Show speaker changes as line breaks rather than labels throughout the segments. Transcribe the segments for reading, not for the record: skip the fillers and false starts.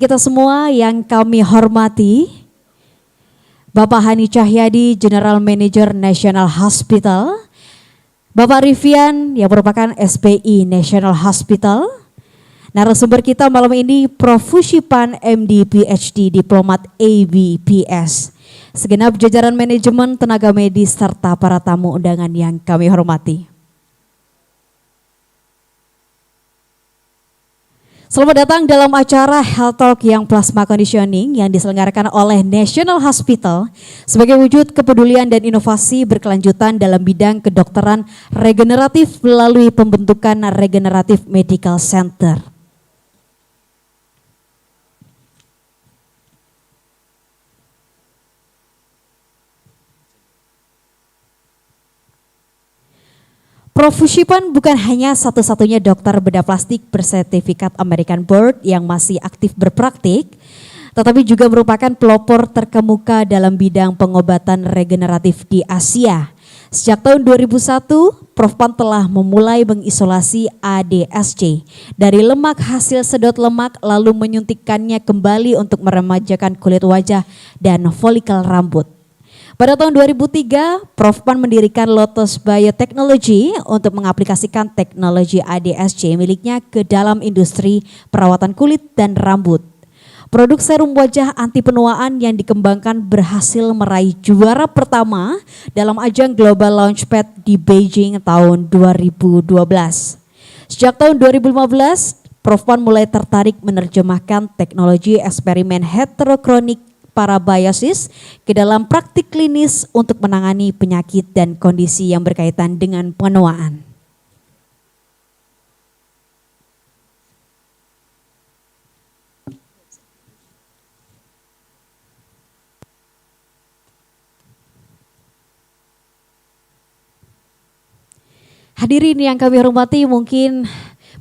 Kita semua yang kami hormati, Bapak Hani Cahyadi, General Manager National Hospital, Bapak Rivian yang merupakan SPI National Hospital, narasumber kita malam ini Prof. Fushih Pan, MD, Ph.D, Diplomate ABPS, segenap jajaran manajemen tenaga medis serta para tamu undangan yang kami hormati. Selamat datang dalam acara Health Talk yang Plasma Conditioning yang diselenggarakan oleh National Hospital sebagai wujud kepedulian dan inovasi berkelanjutan dalam bidang kedokteran regeneratif melalui pembentukan Regenerative Medical Center. Prof. Fushih Pan bukan hanya satu-satunya dokter bedah plastik bersertifikat American Board yang masih aktif berpraktik, tetapi juga merupakan pelopor terkemuka dalam bidang pengobatan regeneratif di Asia. Sejak tahun 2001, Prof. Pan telah memulai mengisolasi ADSC dari lemak hasil sedot lemak lalu menyuntikkannya kembali untuk meremajakan kulit wajah dan folikel rambut. Pada tahun 2003, Prof. Pan mendirikan Lotus Biotechnology untuk mengaplikasikan teknologi ADSC miliknya ke dalam industri perawatan kulit dan rambut. Produk serum wajah anti penuaan yang dikembangkan berhasil meraih juara pertama dalam ajang Global Launchpad di Beijing tahun 2012. Sejak tahun 2015, Prof. Pan mulai tertarik menerjemahkan teknologi eksperimen heterokronik parabiosis ke dalam praktik klinis untuk menangani penyakit dan kondisi yang berkaitan dengan penuaan. Hadirin yang kami hormati, mungkin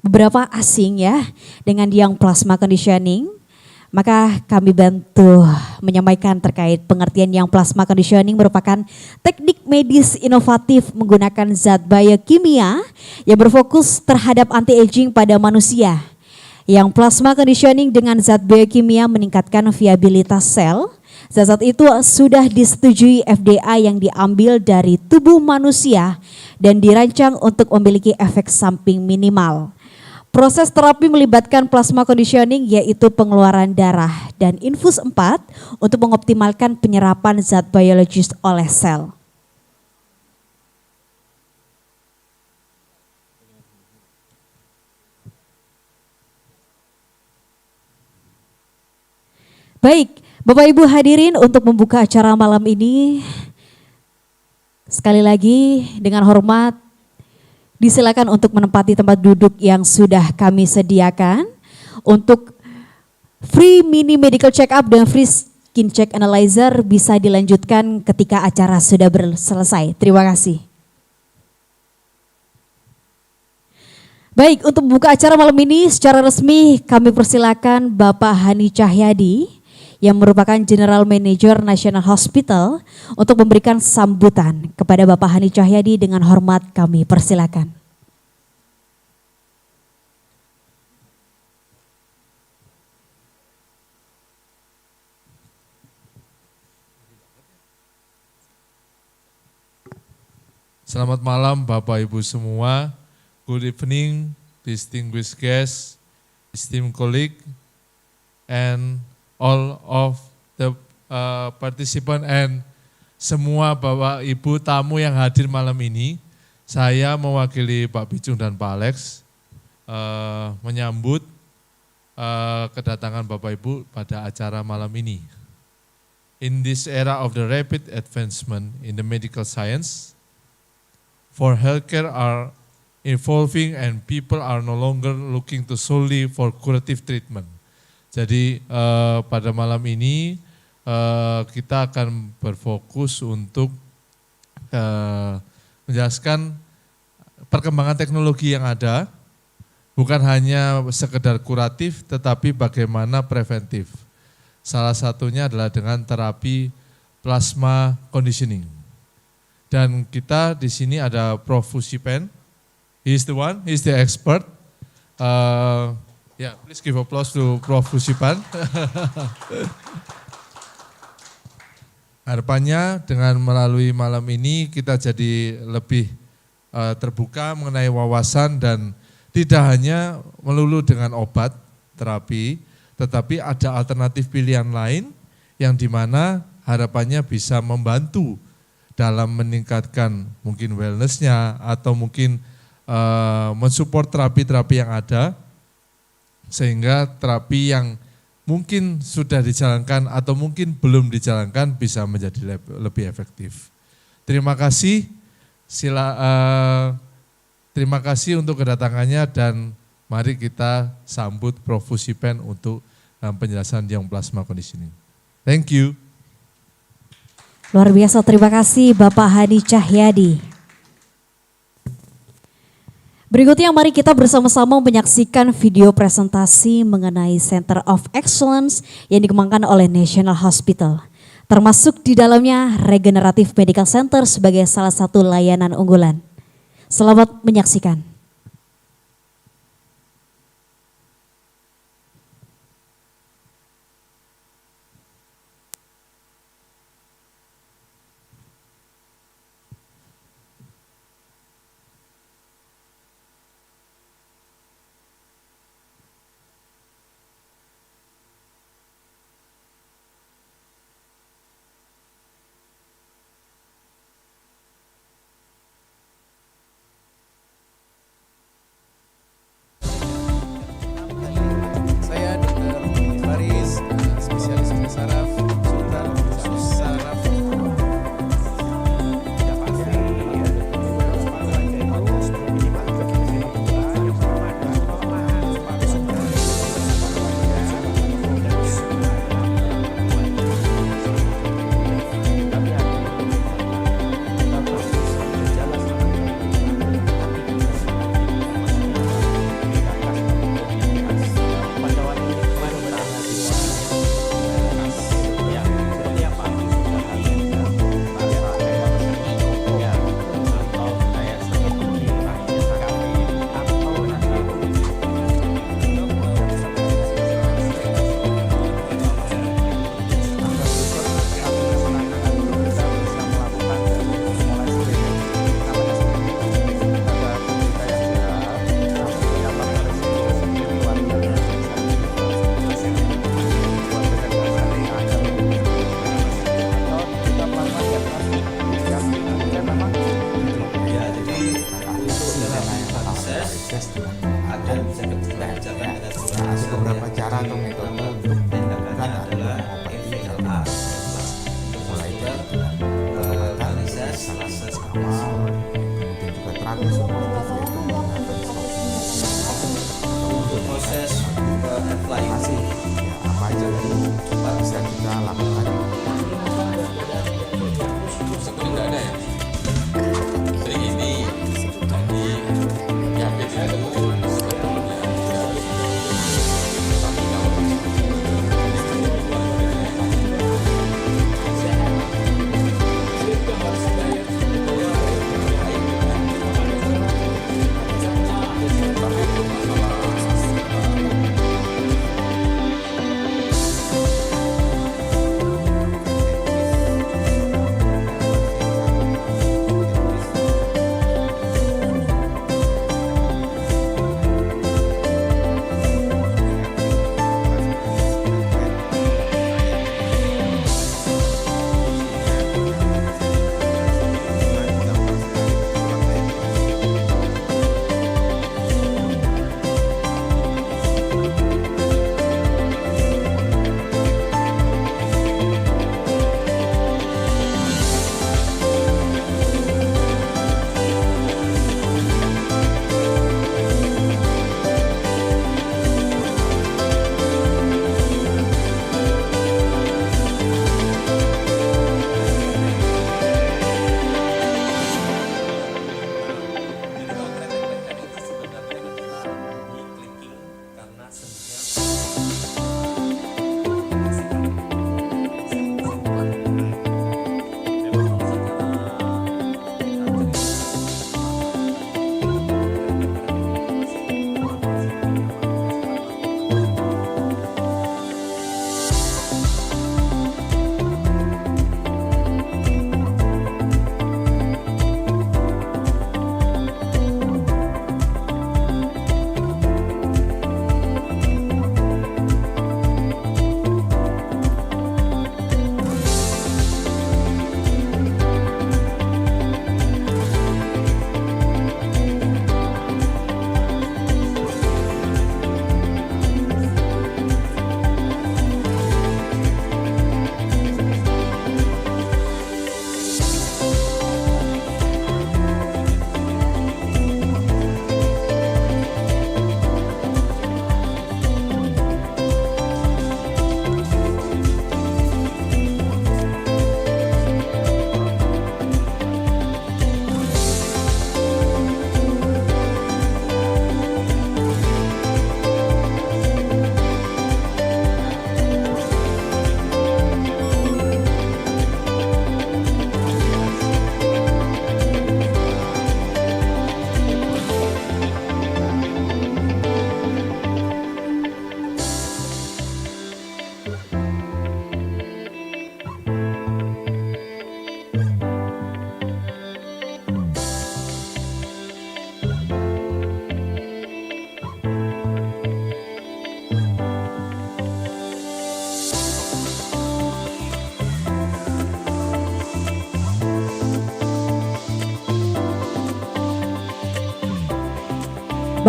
beberapa asing ya dengan yang plasma conditioning. Maka kami bantu menyampaikan terkait pengertian yang plasma conditioning merupakan teknik medis inovatif menggunakan zat biokimia yang berfokus terhadap anti-aging pada manusia. Yang plasma conditioning dengan zat biokimia meningkatkan viabilitas sel. Zat-zat itu sudah disetujui FDA yang diambil dari tubuh manusia dan dirancang untuk memiliki efek samping minimal. Proses terapi melibatkan plasma conditioning yaitu pengeluaran darah dan infus 4 untuk mengoptimalkan penyerapan zat biologis oleh sel. Baik, Bapak Ibu hadirin, untuk membuka acara malam ini, sekali lagi dengan hormat, disilakan untuk menempati tempat duduk yang sudah kami sediakan. Untuk free mini medical check up dan free skin check analyzer bisa dilanjutkan ketika acara sudah selesai. Terima kasih. Baik, untuk membuka acara malam ini secara resmi kami persilakan Bapak Hani Cahyadi yang merupakan General Manager National Hospital untuk memberikan sambutan kepada Bapak Hani Cahyadi. Dengan hormat kami persilakan.
Selamat malam Bapak Ibu semua. Good evening, distinguished guests, esteemed colleague, and all of the participant and semua Bapak Ibu tamu yang hadir malam ini. Saya mewakili Pak Bijung dan Pak Alex menyambut kedatangan Bapak Ibu pada acara malam ini. In this era of the rapid advancement in the medical science, for healthcare are evolving and people are no longer looking to solely for curative treatment. Jadi pada malam ini kita akan berfokus untuk menjelaskan perkembangan teknologi yang ada, bukan hanya sekedar kuratif tetapi bagaimana preventif. Salah satunya adalah dengan terapi plasma conditioning. Dan kita di sini ada Prof. Fushih Pan, he's the one, he's the expert. Ya, please give applause to Prof. Fushih Pan. Harapannya dengan melalui malam ini kita jadi lebih terbuka mengenai wawasan dan tidak hanya melulu dengan obat, terapi, tetapi ada alternatif pilihan lain yang dimana harapannya bisa membantu dalam meningkatkan mungkin wellness-nya atau mungkin mensupport terapi-terapi yang ada, sehingga terapi yang mungkin sudah dijalankan atau mungkin belum dijalankan bisa menjadi lebih efektif. Terima kasih, terima kasih untuk kedatangannya dan mari kita sambut Prof. Fushih Pan untuk penjelasan yang plasma conditioning. Thank you.
Luar biasa, terima kasih Bapak Hani Cahyadi. Berikutnya mari kita bersama-sama menyaksikan video presentasi mengenai Center of Excellence yang dikembangkan oleh National Hospital. Termasuk di dalamnya Regenerative Medical Center sebagai salah satu layanan unggulan. Selamat menyaksikan.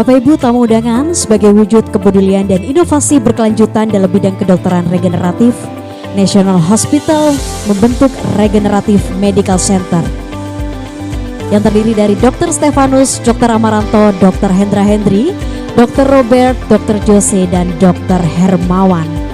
Bapak Ibu tamu undangan, sebagai wujud kepedulian dan inovasi berkelanjutan dalam bidang kedokteran regeneratif, National Hospital membentuk Regenerative Medical Center yang terdiri dari Dr. Stefanus, Dr. Amaranto, Dr. Hendra Hendri, Dr. Robert, Dr. Jose, dan Dr. Hermawan.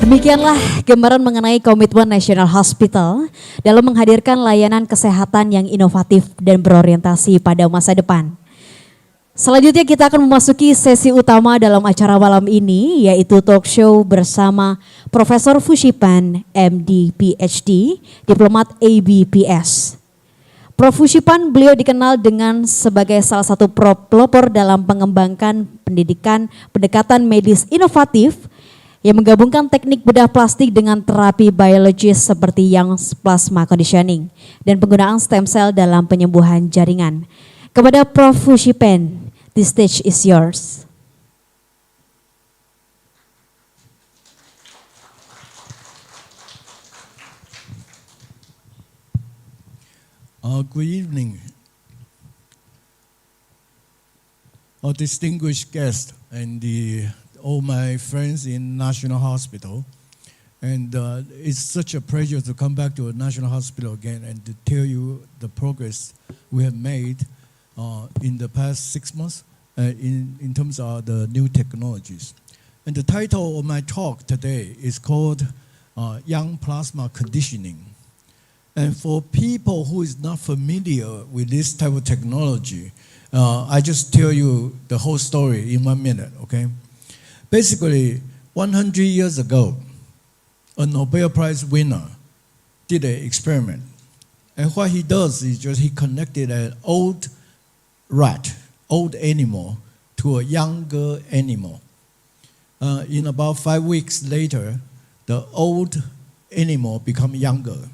Demikianlah gambaran mengenai komitmen National Hospital dalam menghadirkan layanan kesehatan yang inovatif dan berorientasi pada masa depan. Selanjutnya kita akan memasuki sesi utama dalam acara malam ini, yaitu talk show bersama Profesor Fushih Pan, MD, Ph.D, Diplomate ABPS. Prof. Fushih Pan, beliau dikenal dengan sebagai salah satu pelopor dalam mengembangkan pendidikan pendekatan medis inovatif yang menggabungkan teknik bedah plastik dengan terapi biologis seperti yang plasma conditioning dan penggunaan stem cell dalam penyembuhan jaringan. Kepada Prof. Fushih Pan, the stage is yours.
Good evening, our distinguished guests and all my friends in National Hospital. And it's such a pleasure to come back to a National Hospital again and to tell you the progress we have made in the past 6 months in terms of the new technologies. And the title of my talk today is called Young Plasma Conditioning. And for people who is not familiar with this type of technology, I just tell you the whole story in 1 minute, okay? Basically, 100 years ago, a Nobel Prize winner did an experiment. And what he does is just he connected an old rat, old animal, to a younger animal. In about 5 weeks later, the old animal become younger.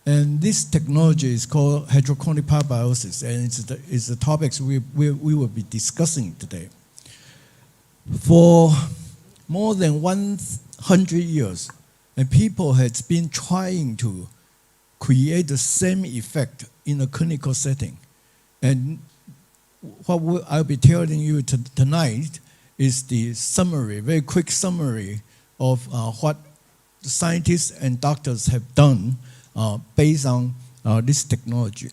And this technology is called hydrochronic parabiosis, and it's the topics we will be discussing today. For more than 100 years, and people had been trying to create the same effect in a clinical setting. And what I'll be telling you tonight is the summary, very quick summary of what the scientists and doctors have done based on this technology.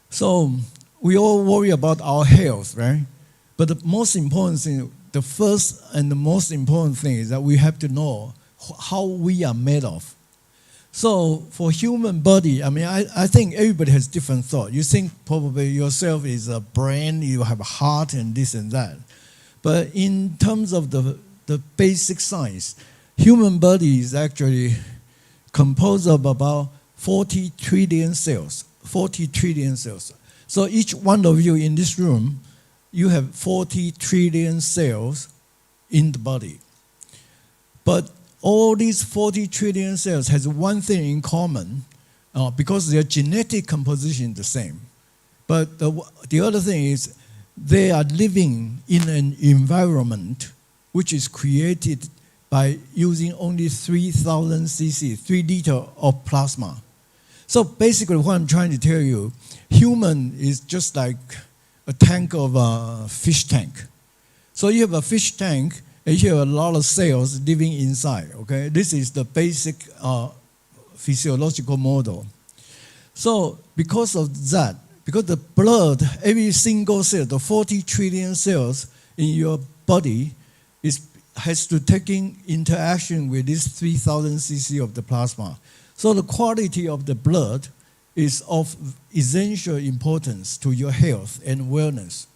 So we all worry about our health, right? But the most important thing, the first and the most important thing is that we have to know how we are made of. So for human body, I mean, I think everybody has different thought. You think probably yourself is a brain, you have a heart and this and that. But in terms of the basic science, human body is actually composed of about 40 trillion cells, 40 trillion cells. So each one of you in this room, you have 40 trillion cells in the body. But all these 40 trillion cells has one thing in common because their genetic composition is the same. But the other thing is they are living in an environment which is created by using only 3,000 cc, 3 liters of plasma. So basically what I'm trying to tell you, human is just like a tank of a fish tank. So you have a fish tank and you have a lot of cells living inside, okay? This is the basic physiological model. So because of that, because the blood, every single cell, the 40 trillion cells in your body has to take in interaction with this 3,000 cc of the plasma. So the quality of the blood is of essential importance to your health and wellness.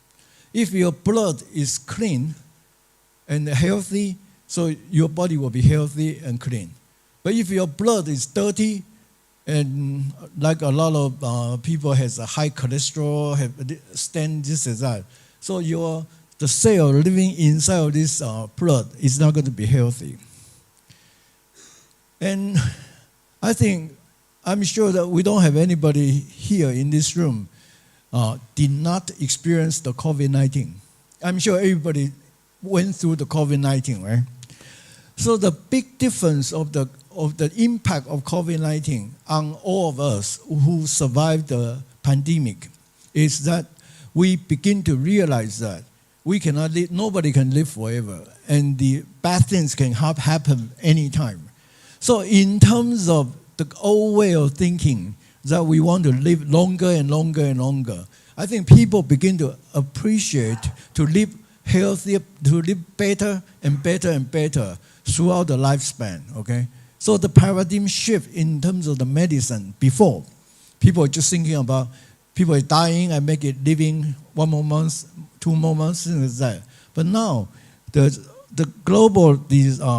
If your blood is clean and healthy, so your body will be healthy and clean. But if your blood is dirty And like a lot of people has a high cholesterol, have stent, this and that. So the cell living inside of this blood is not going to be healthy. And I'm sure that we don't have anybody here in this room did not experience the COVID-19. I'm sure everybody went through the COVID-19, right? So the big difference of the impact of COVID-19 on all of us who survived the pandemic is that we begin to realize that we cannot live, nobody can live forever, and the bad things can happen anytime. So in terms of the old way of thinking that we want to live longer and longer and longer, I think people begin to appreciate to live healthier, to live better and better and better throughout the lifespan, okay? So the paradigm shift in terms of the medicine, before, people are just thinking about people are dying and make it living 1 more month, 2 more months, things like that. But now, the global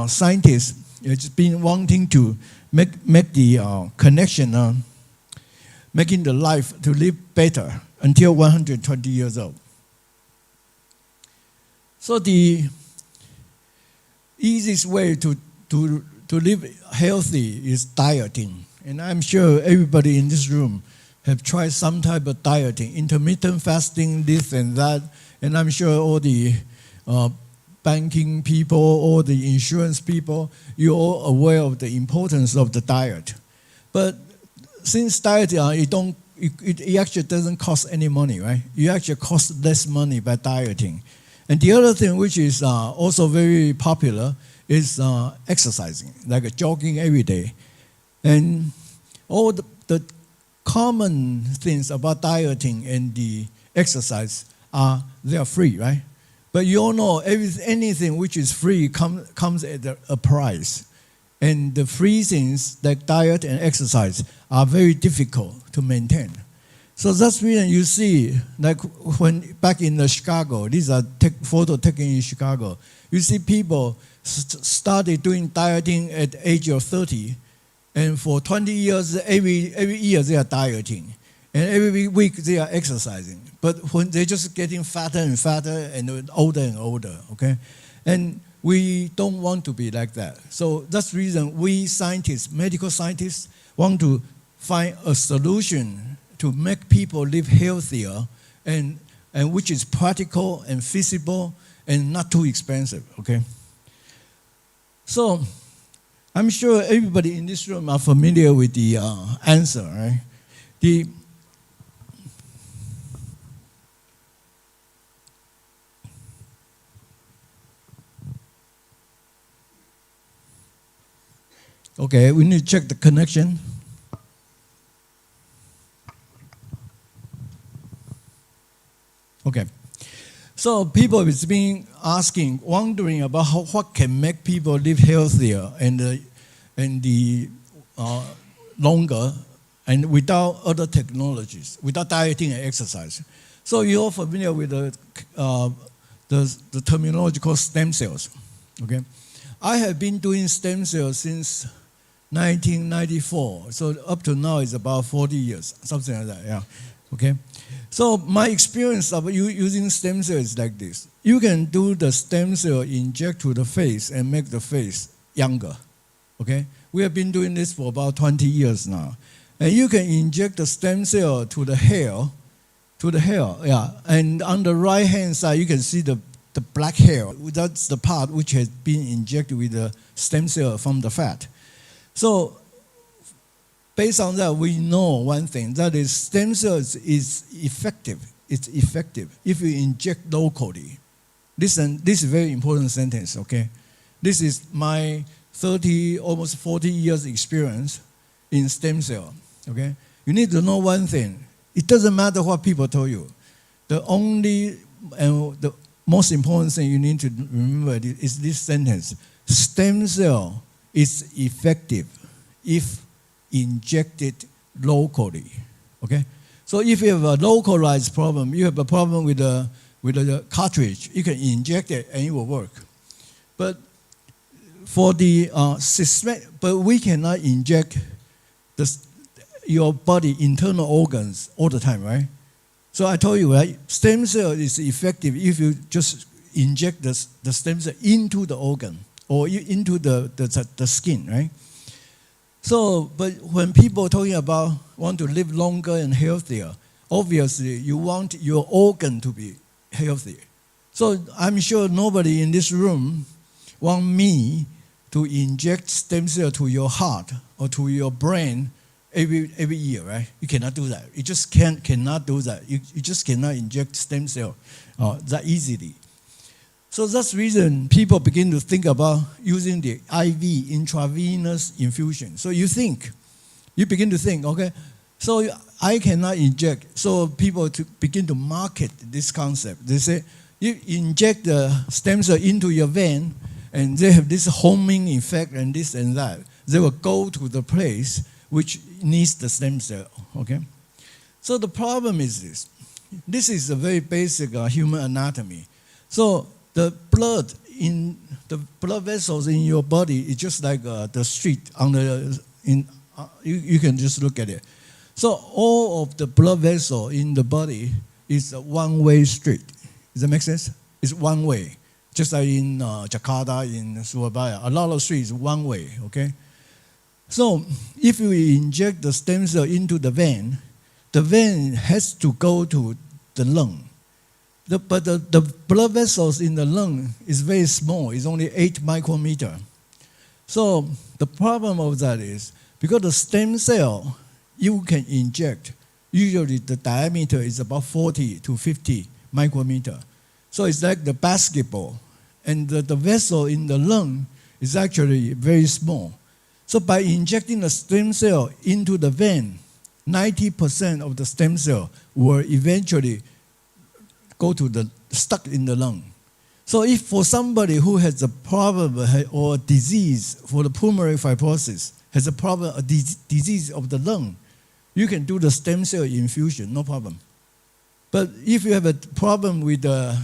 scientists have been wanting to make the connection, making the life to live better until 120 years old. So the easiest way to live healthy is dieting. And I'm sure everybody in this room have tried some type of dieting, intermittent fasting, this and that. And I'm sure all the banking people, all the insurance people, you're all aware of the importance of the diet. But since diet, it actually doesn't cost any money, right? You actually cost less money by dieting. And the other thing which is also very popular is exercising, like jogging every day. And all the common things about dieting and the exercise they are free, right? But you all know anything which is free comes at a price. And the free things like diet and exercise are very difficult to maintain. So that's the reason you see, like when back in Chicago, these are photo taken in Chicago, you see people started doing dieting at the age of 30, and for 20 years, every year they are dieting, and every week they are exercising. But when they're just getting fatter and fatter and older, okay? And we don't want to be like that. So that's the reason we scientists, medical scientists, want to find a solution to make people live healthier and which is practical and feasible and not too expensive, okay? So I'm sure everybody in this room are familiar with the answer, right? Okay, we need to check the connection. Okay, so people have been wondering about what can make people live healthier and longer, and without other technologies, without dieting and exercise. So you're all familiar with the terminology called stem cells. Okay, I have been doing stem cells since 1994. So up to now is about 40 years, something like that. Yeah. Okay. So my experience of using stem cells is like this. You can do the stem cell inject to the face and make the face younger. Okay? We have been doing this for about 20 years now. And you can inject the stem cell to the hair, yeah. And on the right hand side, you can see the black hair. That's the part which has been injected with the stem cell from the fat. So based on that, we know one thing, that is stem cells is effective. It's effective if you inject locally. Listen, this is a very important sentence, okay? This is my 30, almost 40 years experience in stem cell, okay? You need to know one thing. It doesn't matter what people tell you. The only and the most important thing you need to remember is this sentence. Stem cell is effective if injected locally, okay? So if you have a localized problem, you have a problem with the cartridge, you can inject it and it will work. But for the but we cannot inject your body internal organs all the time, right? So I told you, right? Stem cell is effective if you just inject the stem cell into the organ or into the skin, right? So, but when people talking about want to live longer and healthier, obviously you want your organ to be healthy. So I'm sure nobody in this room want me to inject stem cell to your heart or to your brain every year, right? You cannot do that. You just cannot do that. You just cannot inject stem cell that easily. So that's the reason people begin to think about using the IV, intravenous infusion. So you begin to think, okay, so I cannot inject. So people begin to market this concept. They say, you inject the stem cell into your vein, and they have this homing effect and this and that. They will go to the place which needs the stem cell, okay? So the problem is this. This is a very basic human anatomy. So the blood vessels in your body is just like the street you can just look at it. So all of the blood vessel in the body is a one-way street. Does that make sense? It's one way. Just like in Jakarta, in Surabaya, a lot of streets one way, okay? So if you inject the stem cell into the vein has to go to the lung. But the blood vessels in the lung is very small. It's only 8 micrometer. So the problem of that is, because the stem cell you can inject, usually the diameter is about 40 to 50 micrometer. So it's like the basketball. And the vessel in the lung is actually very small. So by injecting the stem cell into the vein, 90% of the stem cell will eventually go to stuck in the lung. So if for somebody who has a problem or a disease for the pulmonary fibrosis, has a problem, a disease of the lung, you can do the stem cell infusion, no problem. But if you have a problem with the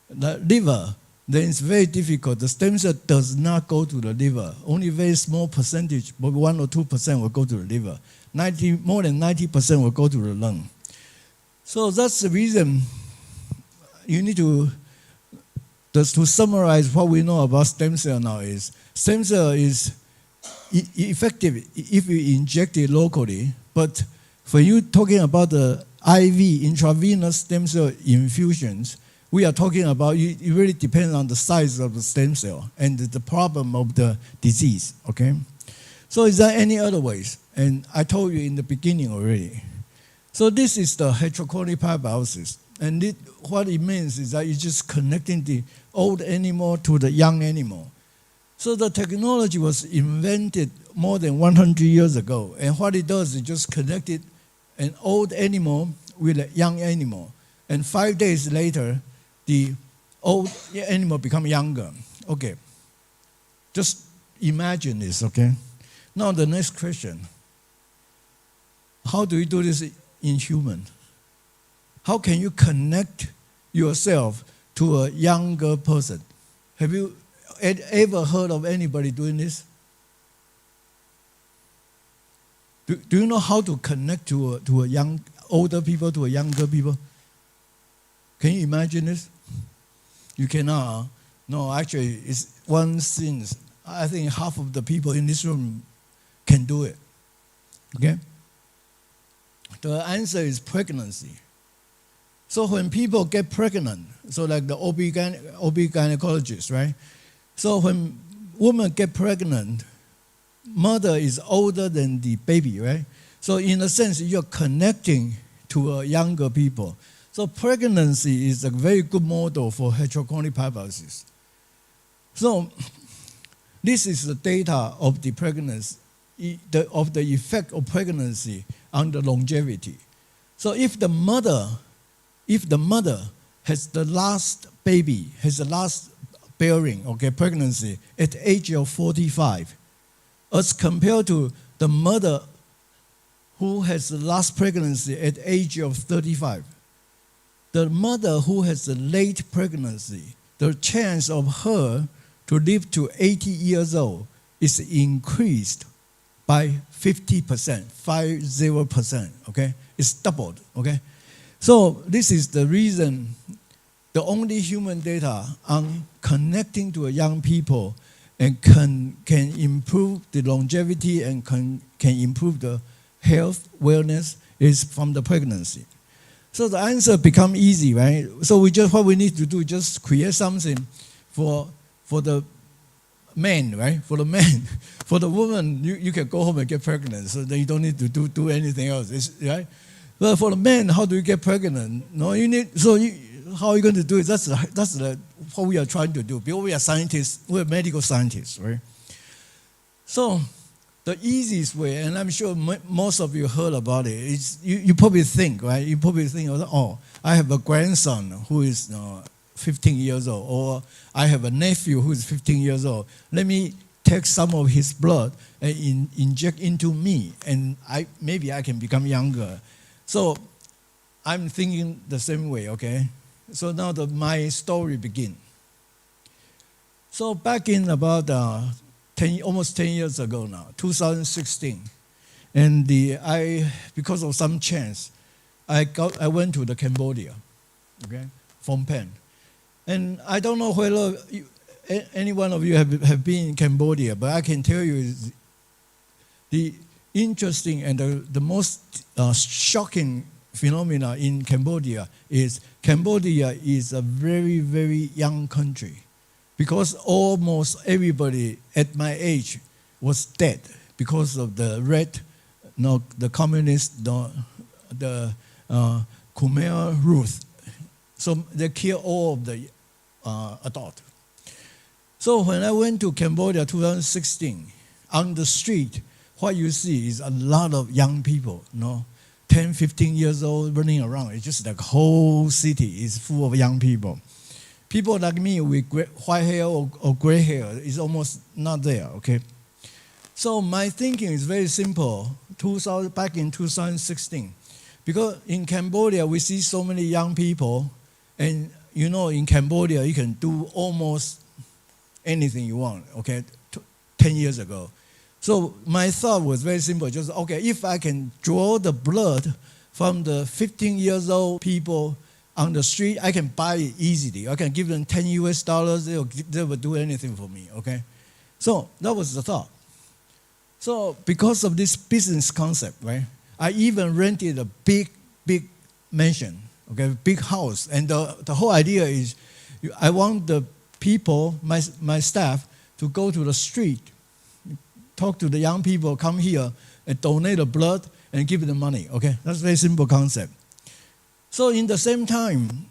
liver, then it's very difficult. The stem cell does not go to the liver. Only a very small percentage, maybe 1 or 2% will go to the liver. More than 90% will go to the lung. So that's the reason you need to summarize what we know about stem cell now is, stem cell is effective if you inject it locally, but for you talking about the IV, intravenous stem cell infusions, we are talking about, it really depends on the size of the stem cell and the problem of the disease, okay? So is there any other ways? And I told you in the beginning already. So this is the heterochronic biosis. And what it means is that it's just connecting the old animal to the young animal. So the technology was invented more than 100 years ago. And what it does is just connected an old animal with a young animal. And 5 days later, the old animal become younger. Okay. Just imagine this, okay? Now the next question. How do we do this in human? How can you connect yourself to a younger person? Have you ever heard of anybody doing this? Do you know how to connect to a older people to a younger people? Can you imagine this? You cannot. No, actually, it's one thing. I think half of the people in this room can do it. Okay? The answer is pregnancy. So when people get pregnant, so like the OB gynecologist, right? So when women get pregnant, mother is older than the baby, right? So in a sense, you're connecting to younger people. So pregnancy is a very good model for heterochronic biosis. So this is the data of the pregnancy, of the effect of pregnancy on the longevity. So if the mother has the last baby, has the last bearing, okay, pregnancy at the age of 45, as compared to the mother who has the last pregnancy at the age of 35, the mother who has a late pregnancy, the chance of her to live to 80 years old is increased by 50%, 50%, okay? It's doubled, okay? So this is the reason the only human data on connecting to a young people and can improve the longevity and can improve the health, wellness is from the pregnancy. So the answer become easy, right? So what we need to do, just create something for the man, right? For the man. For the woman, you can go home and get pregnant, so then you don't need to do anything else, right? But for the man, how do you get pregnant? No, how are you going to do it? That's what we are trying to do. Because we are scientists, we're medical scientists, right? So the easiest way, and I'm sure most of you heard about it, is you probably think, right? You probably think, oh, I have a grandson who is 15 years old, or I have a nephew who is 15 years old. Let me take some of his blood and inject into me, and maybe I can become younger. So I'm thinking the same way, okay? So now my story begins. So back in about almost 10 years ago now, 2016, and because of some chance, I went to the Cambodia, okay, from Penn. And I don't know whether any one of you have been in Cambodia, but I can tell you the interesting and the most shocking phenomena in Cambodia is a very, very young country, because almost everybody at my age was dead because of the the communist, the Khmer Rouge. So they killed all of the adults. So when I went to Cambodia 2016, on the street, what you see is a lot of young people, 10, 15 years old running around. It's just like the whole city is full of young people. People like me with white hair or gray hair is almost not there, okay? So my thinking is very simple, back in 2016. Because in Cambodia, we see so many young people, and in Cambodia, you can do almost anything you want, okay, 10 years ago. So my thought was very simple, just, okay, if I can draw the blood from the 15 years old people on the street, I can buy it easily. I can give them $10 US, they will do anything for me, okay? So that was the thought. So because of this business concept, right, I even rented a big mansion, okay, big house. And the whole idea is I want the people, my staff, to go to the street, talk to the young people, come here and donate the blood and give them money, okay? That's a very simple concept. So in the same time,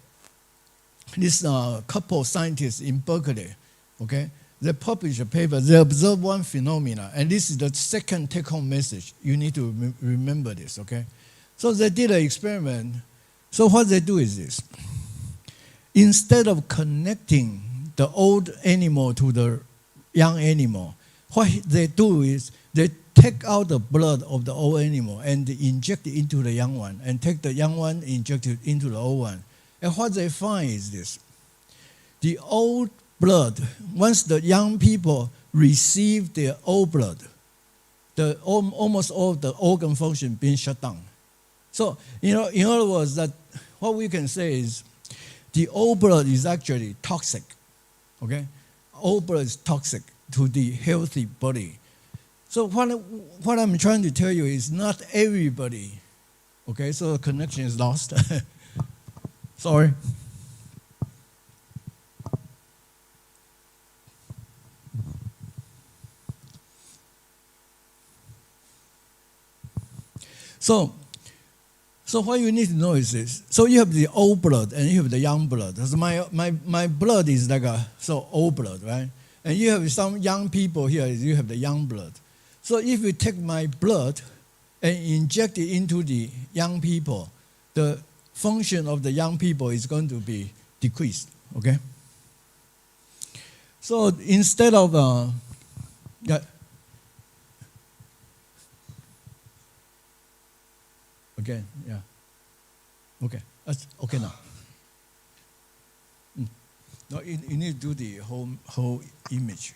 this couple of scientists in Berkeley, okay, they published a paper, they observed one phenomena, and this is the second take-home message. You need to remember this, okay? So they did an experiment. So what they do is this. Instead of connecting the old animal to the young animal, what they do is they take out the blood of the old animal and inject it into the young one, and take the young one, inject it into the old one. And what they find is this. The old blood, once the young people receive their old blood, almost all the organ function being shut down. So, in other words, that what we can say is the old blood is actually toxic, okay? Old blood is toxic to the healthy body. So what I'm trying to tell you is not everybody, okay? So the connection is lost. Sorry. So what you need to know is this. So you have the old blood and you have the young blood. So my blood is like old blood, right? And you have some young people here, you have the young blood. So if you take my blood and inject it into the young people, the function of the young people is going to be decreased, okay? So instead of, okay, yeah. Okay, that's okay now. No, you need to do the whole image.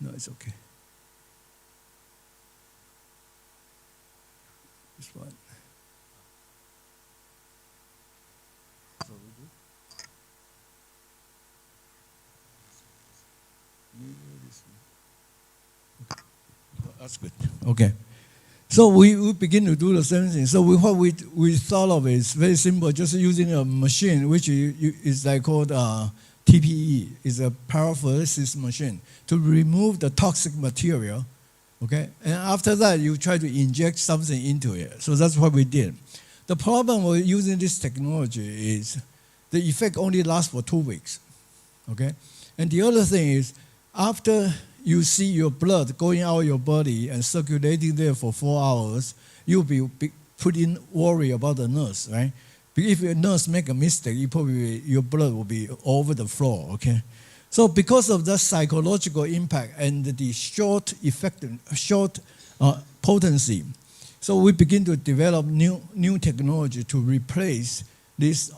No, it's okay. This one. That's good. Okay. So we begin to do the same thing. So what we thought of is very simple, just using a machine which is like called TPE, is a pyrophoresis machine to remove the toxic material. Okay, and after that you try to inject something into it. So that's what we did. The problem with using this technology is the effect only lasts for 2 weeks. Okay, and the other thing is after you see your blood going out of your body and circulating there for 4 hours, you'll be put in worry about the nurse, right? If a nurse make a mistake, your blood will be all over the floor, okay? So because of that psychological impact and the short potency, so we begin to develop new technology to replace this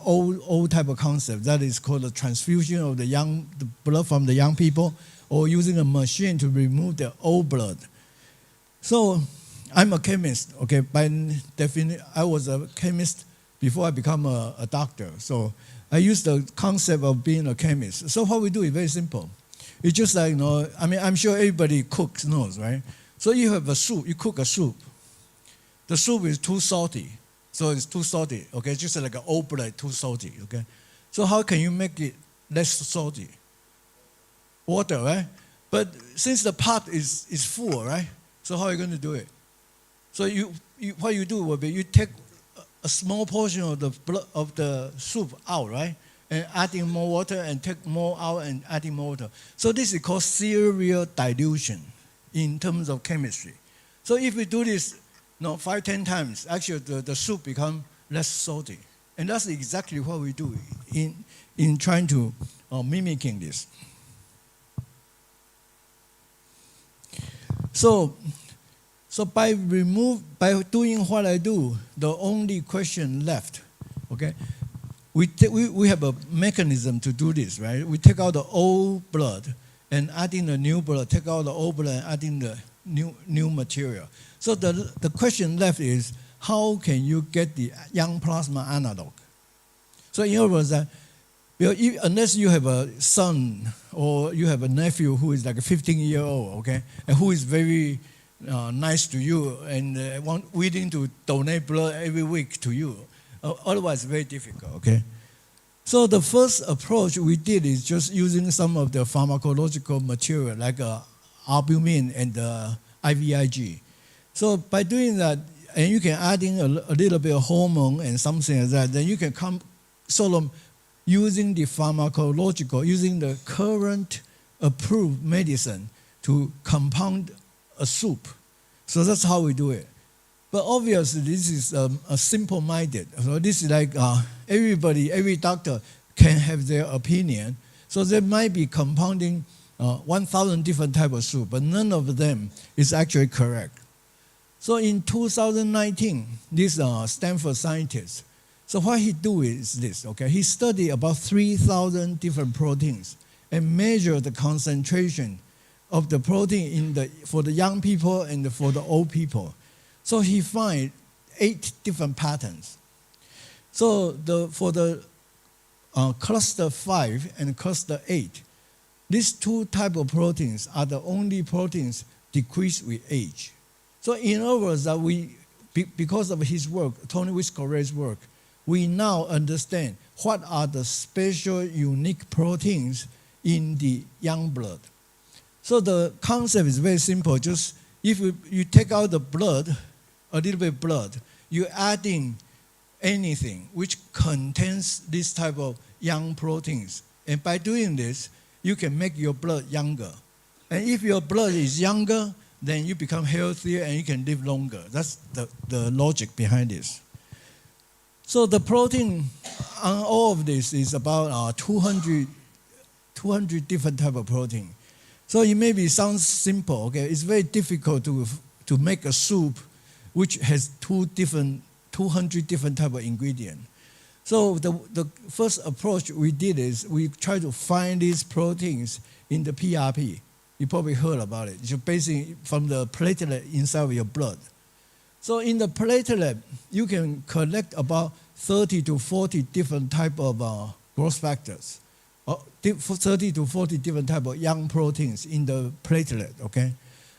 old type of concept that is called the transfusion of the blood from the young people, or using a machine to remove the old blood. So I'm a chemist, okay? By definition, I was a chemist before I become a doctor. So I use the concept of being a chemist. So what we do is very simple. It's just like, I'm sure everybody cooks knows, right? So you have a soup, you cook a soup. The soup is too salty. So it's too salty, okay? It's just like an old blood, too salty, okay? So how can you make it less salty? Water, right? But since the pot is full, right? So how are you going to do it? So what you do will be you take a small portion of the soup out, right? And adding more water and take more out and adding more water. So this is called serial dilution in terms of chemistry. So if we do this 5-10 times, actually the soup become less salty. And that's exactly what we do in trying to mimicking this. So by doing what I do, the only question left, okay? We have a mechanism to do this, right? We take out the old blood and add in the new blood, take out the old blood and add in the new material. So the question left is, how can you get the young plasma analog? So in other words, unless you have a son or you have a nephew who is like a 15-year-old, okay, and who is very nice to you and willing to donate blood every week to you, otherwise it's very difficult, okay? So the first approach we did is just using some of the pharmacological material like albumin and IVIG. So by doing that, and you can add in a little bit of hormone and something like that, then you can come sort of using the using the current approved medicine to compound a soup. So that's how we do it. But obviously, this is a simple-minded. So this is like every doctor can have their opinion. So they might be compounding 1,000 different types of soup, but none of them is actually correct. So in 2019, this Stanford scientist, so what he do is this, okay? He studied about 3,000 different proteins and measured the concentration of the protein for the young people and for the old people. So he find 8 different patterns. So for the cluster 5 and cluster 8, these 2 types of proteins are the only proteins decrease with age. So in other words, that because of his work, Tony Whiskore's work, we now understand what are the special unique proteins in the young blood. So the concept is very simple. Just if you take out the blood, a little bit of blood, you add in anything which contains this type of young proteins. And by doing this, you can make your blood younger. And if your blood is younger, then you become healthier and you can live longer. That's the logic behind this. So the protein on all of this is about 200 different type of protein. So it maybe sounds simple, okay? It's very difficult to make a soup which has 200 different type of ingredient. So the first approach we did is we try to find these proteins in the PRP. You probably heard about it. It's basically from the platelet inside of your blood. So in the platelet, you can collect about 30 to 40 different type of growth factors, 30 to 40 different type of young proteins in the platelet, okay?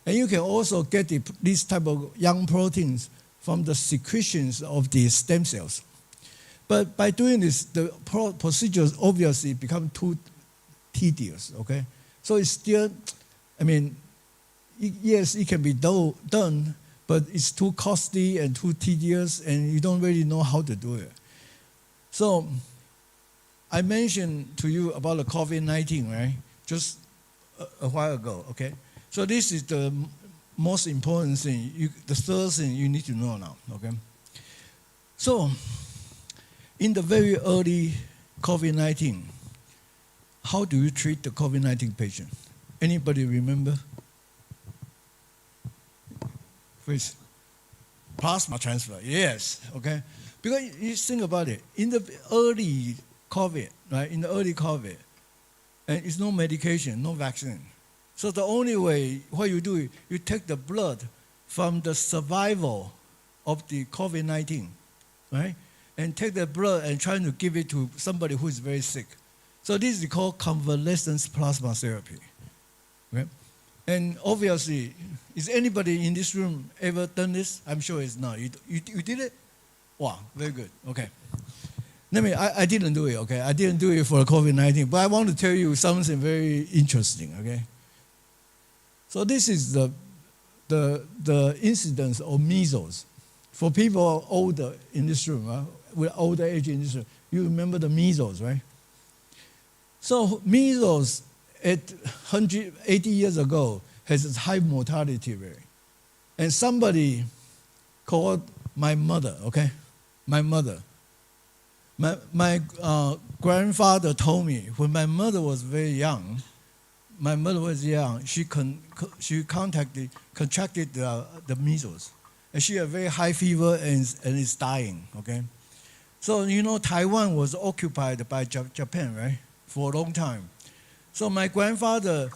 And you can also get this type of young proteins from the secretions of the stem cells. But by doing this, the procedures obviously become too tedious, okay? So it's still, I mean, yes, it can be done, but it's too costly and too tedious, and you don't really know how to do it. So I mentioned to you about the COVID-19, right? Just a while ago, okay? So this is the most important thing, the third thing you need to know now, okay? So in the very early COVID-19, how do you treat the COVID-19 patient? Anybody remember? Please. Plasma transfer, yes, okay? Because you think about it, in the early COVID, right, and it's no medication, no vaccine. So the only way, what you do, you take the blood from the survival of the COVID-19, right? And take the blood and try to give it to somebody who is very sick. So this is called convalescent plasma therapy, okay? And obviously, is anybody in this room ever done this? I'm sure it's not. You did it? Wow, very good, okay. I didn't do it, okay? I didn't do it for COVID-19, but I want to tell you something very interesting, okay? So this is the incidence of measles. For people older in this room, with older age in this room, you remember the measles, right? So measles at 180 years ago has a high mortality rate. And somebody called my mother, okay? My mother. My grandfather told me when my mother was very young, she contracted the measles. And she had very high fever and is dying, okay? So, you know, Taiwan was occupied by Japan, right? For a long time. So my grandfather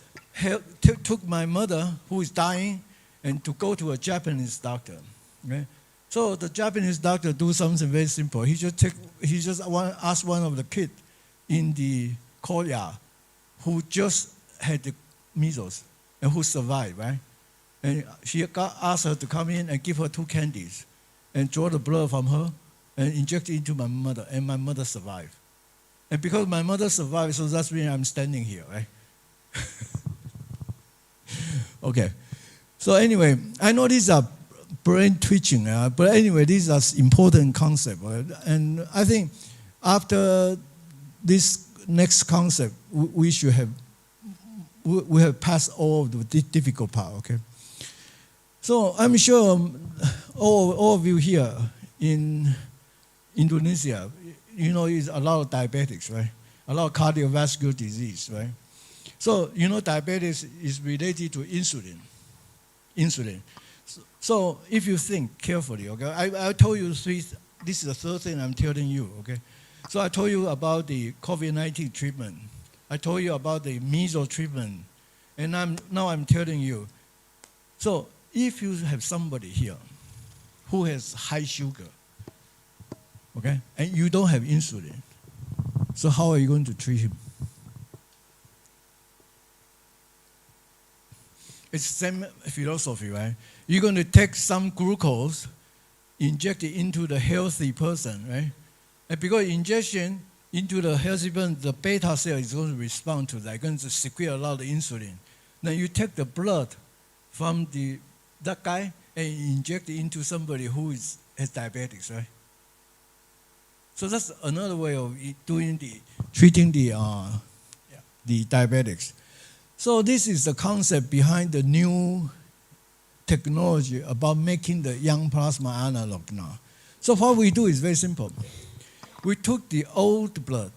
took my mother, who is dying, and to go to a Japanese doctor, okay? So the Japanese doctor do something very simple. He just asked one of the kids in the courtyard who just had the measles and who survived, right? And she asked her to come in and give her 2 candies and draw the blood from her and inject it into my mother, and my mother survived. And because my mother survived, so that's why I'm standing here, right? Okay. So anyway, I know these are brain twitching, but anyway, these are important concepts. Right? And I think after this next concept, we have passed all of the difficult part, okay? So I'm sure all of you here in Indonesia, you know, is a lot of diabetics, right? A lot of cardiovascular disease, right? So, you know, diabetes is related to insulin. So if you think carefully, okay, I told you this is the third thing I'm telling you, okay? So I told you about the COVID-19 treatment. I told you about the measles treatment. And now I'm telling you. So if you have somebody here who has high sugar, okay, and you don't have insulin, so how are you going to treat him? It's the same philosophy, right? You're going to take some glucose, inject it into the healthy person, right? And because injection into the healthy person, the beta cell is going to respond to that, going to secrete a lot of insulin. Then you take the blood from that guy and inject it into somebody who has diabetics, right? So that's another way of treating the diabetics. So this is the concept behind the new technology about making the young plasma analog now. So what we do is very simple. We took the old blood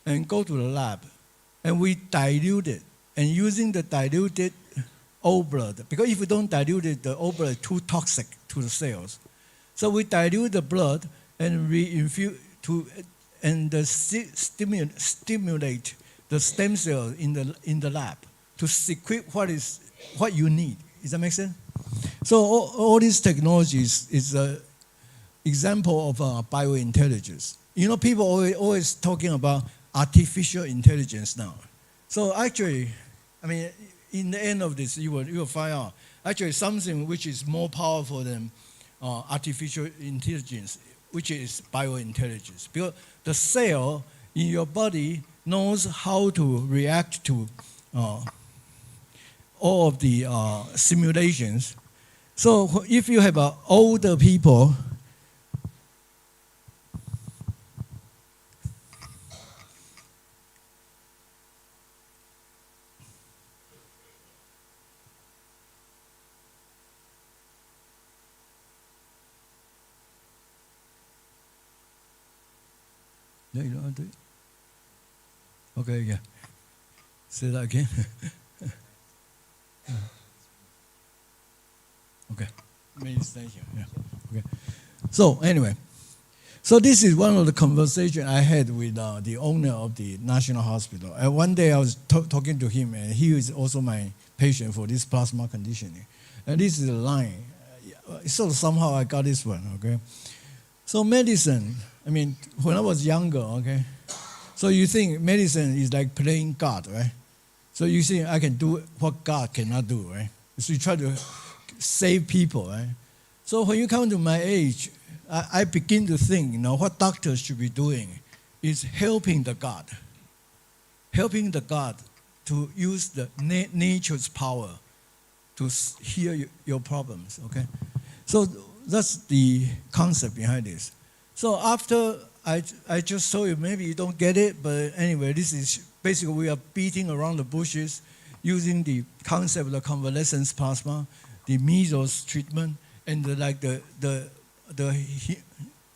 and go to the lab and we dilute it. And using the diluted old blood, because if we don't dilute it, the old blood is too toxic to the cells. So we dilute the blood and stimulate the stem cell in the lab to secrete what you need. Does that make sense? So all these technologies is an example of biointelligence. You know, people always talking about artificial intelligence now. So actually, I mean, in the end of this, you will find out actually something which is more powerful than artificial intelligence, which is biointelligence. Because the cell in your body knows how to react to all of the simulations. So if you have older people, no, you don't want to do it? Okay, yeah. Say that again. Okay. Thank you. Yeah. Okay. So anyway, so this is one of the conversations I had with the owner of the National Hospital. And one day I was talking to him, and he is also my patient for this plasma conditioning. And this is a line. So somehow I got this one. Okay. So medicine. I mean, when I was younger, okay, so you think medicine is like playing God, right? So you think I can do what God cannot do, right? So you try to save people, right? So when you come to my age, I begin to think, you know, what doctors should be doing is helping the God to use the nature's power to heal your problems, okay? So that's the concept behind this. So after I just told you, maybe you don't get it, but anyway, this is basically we are beating around the bushes using the concept of the convalescence plasma, the measles treatment, and the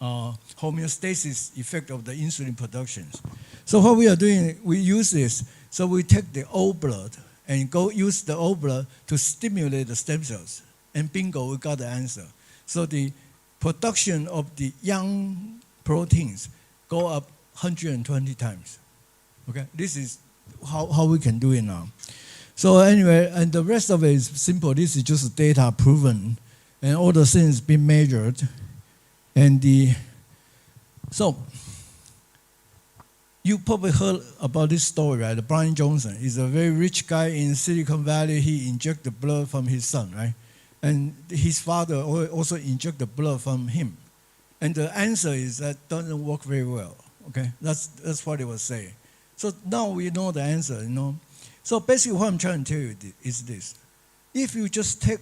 homeostasis effect of the insulin productions. So what we are doing, we use this. So we take the old blood and go use the old blood to stimulate the stem cells. And bingo, we got the answer. So the production of the young proteins go up 120 times. Okay, this is how we can do it now. So anyway, and the rest of it is simple. This is just data proven, and all the things been measured. And so you probably heard about this story, right? Brian Johnson is a very rich guy in Silicon Valley. He injected the blood from his son, right? And his father also injected the blood from him. And the answer is that doesn't work very well. Okay, that's what they were saying. So now we know the answer, you know. So basically what I'm trying to tell you is this. If you just take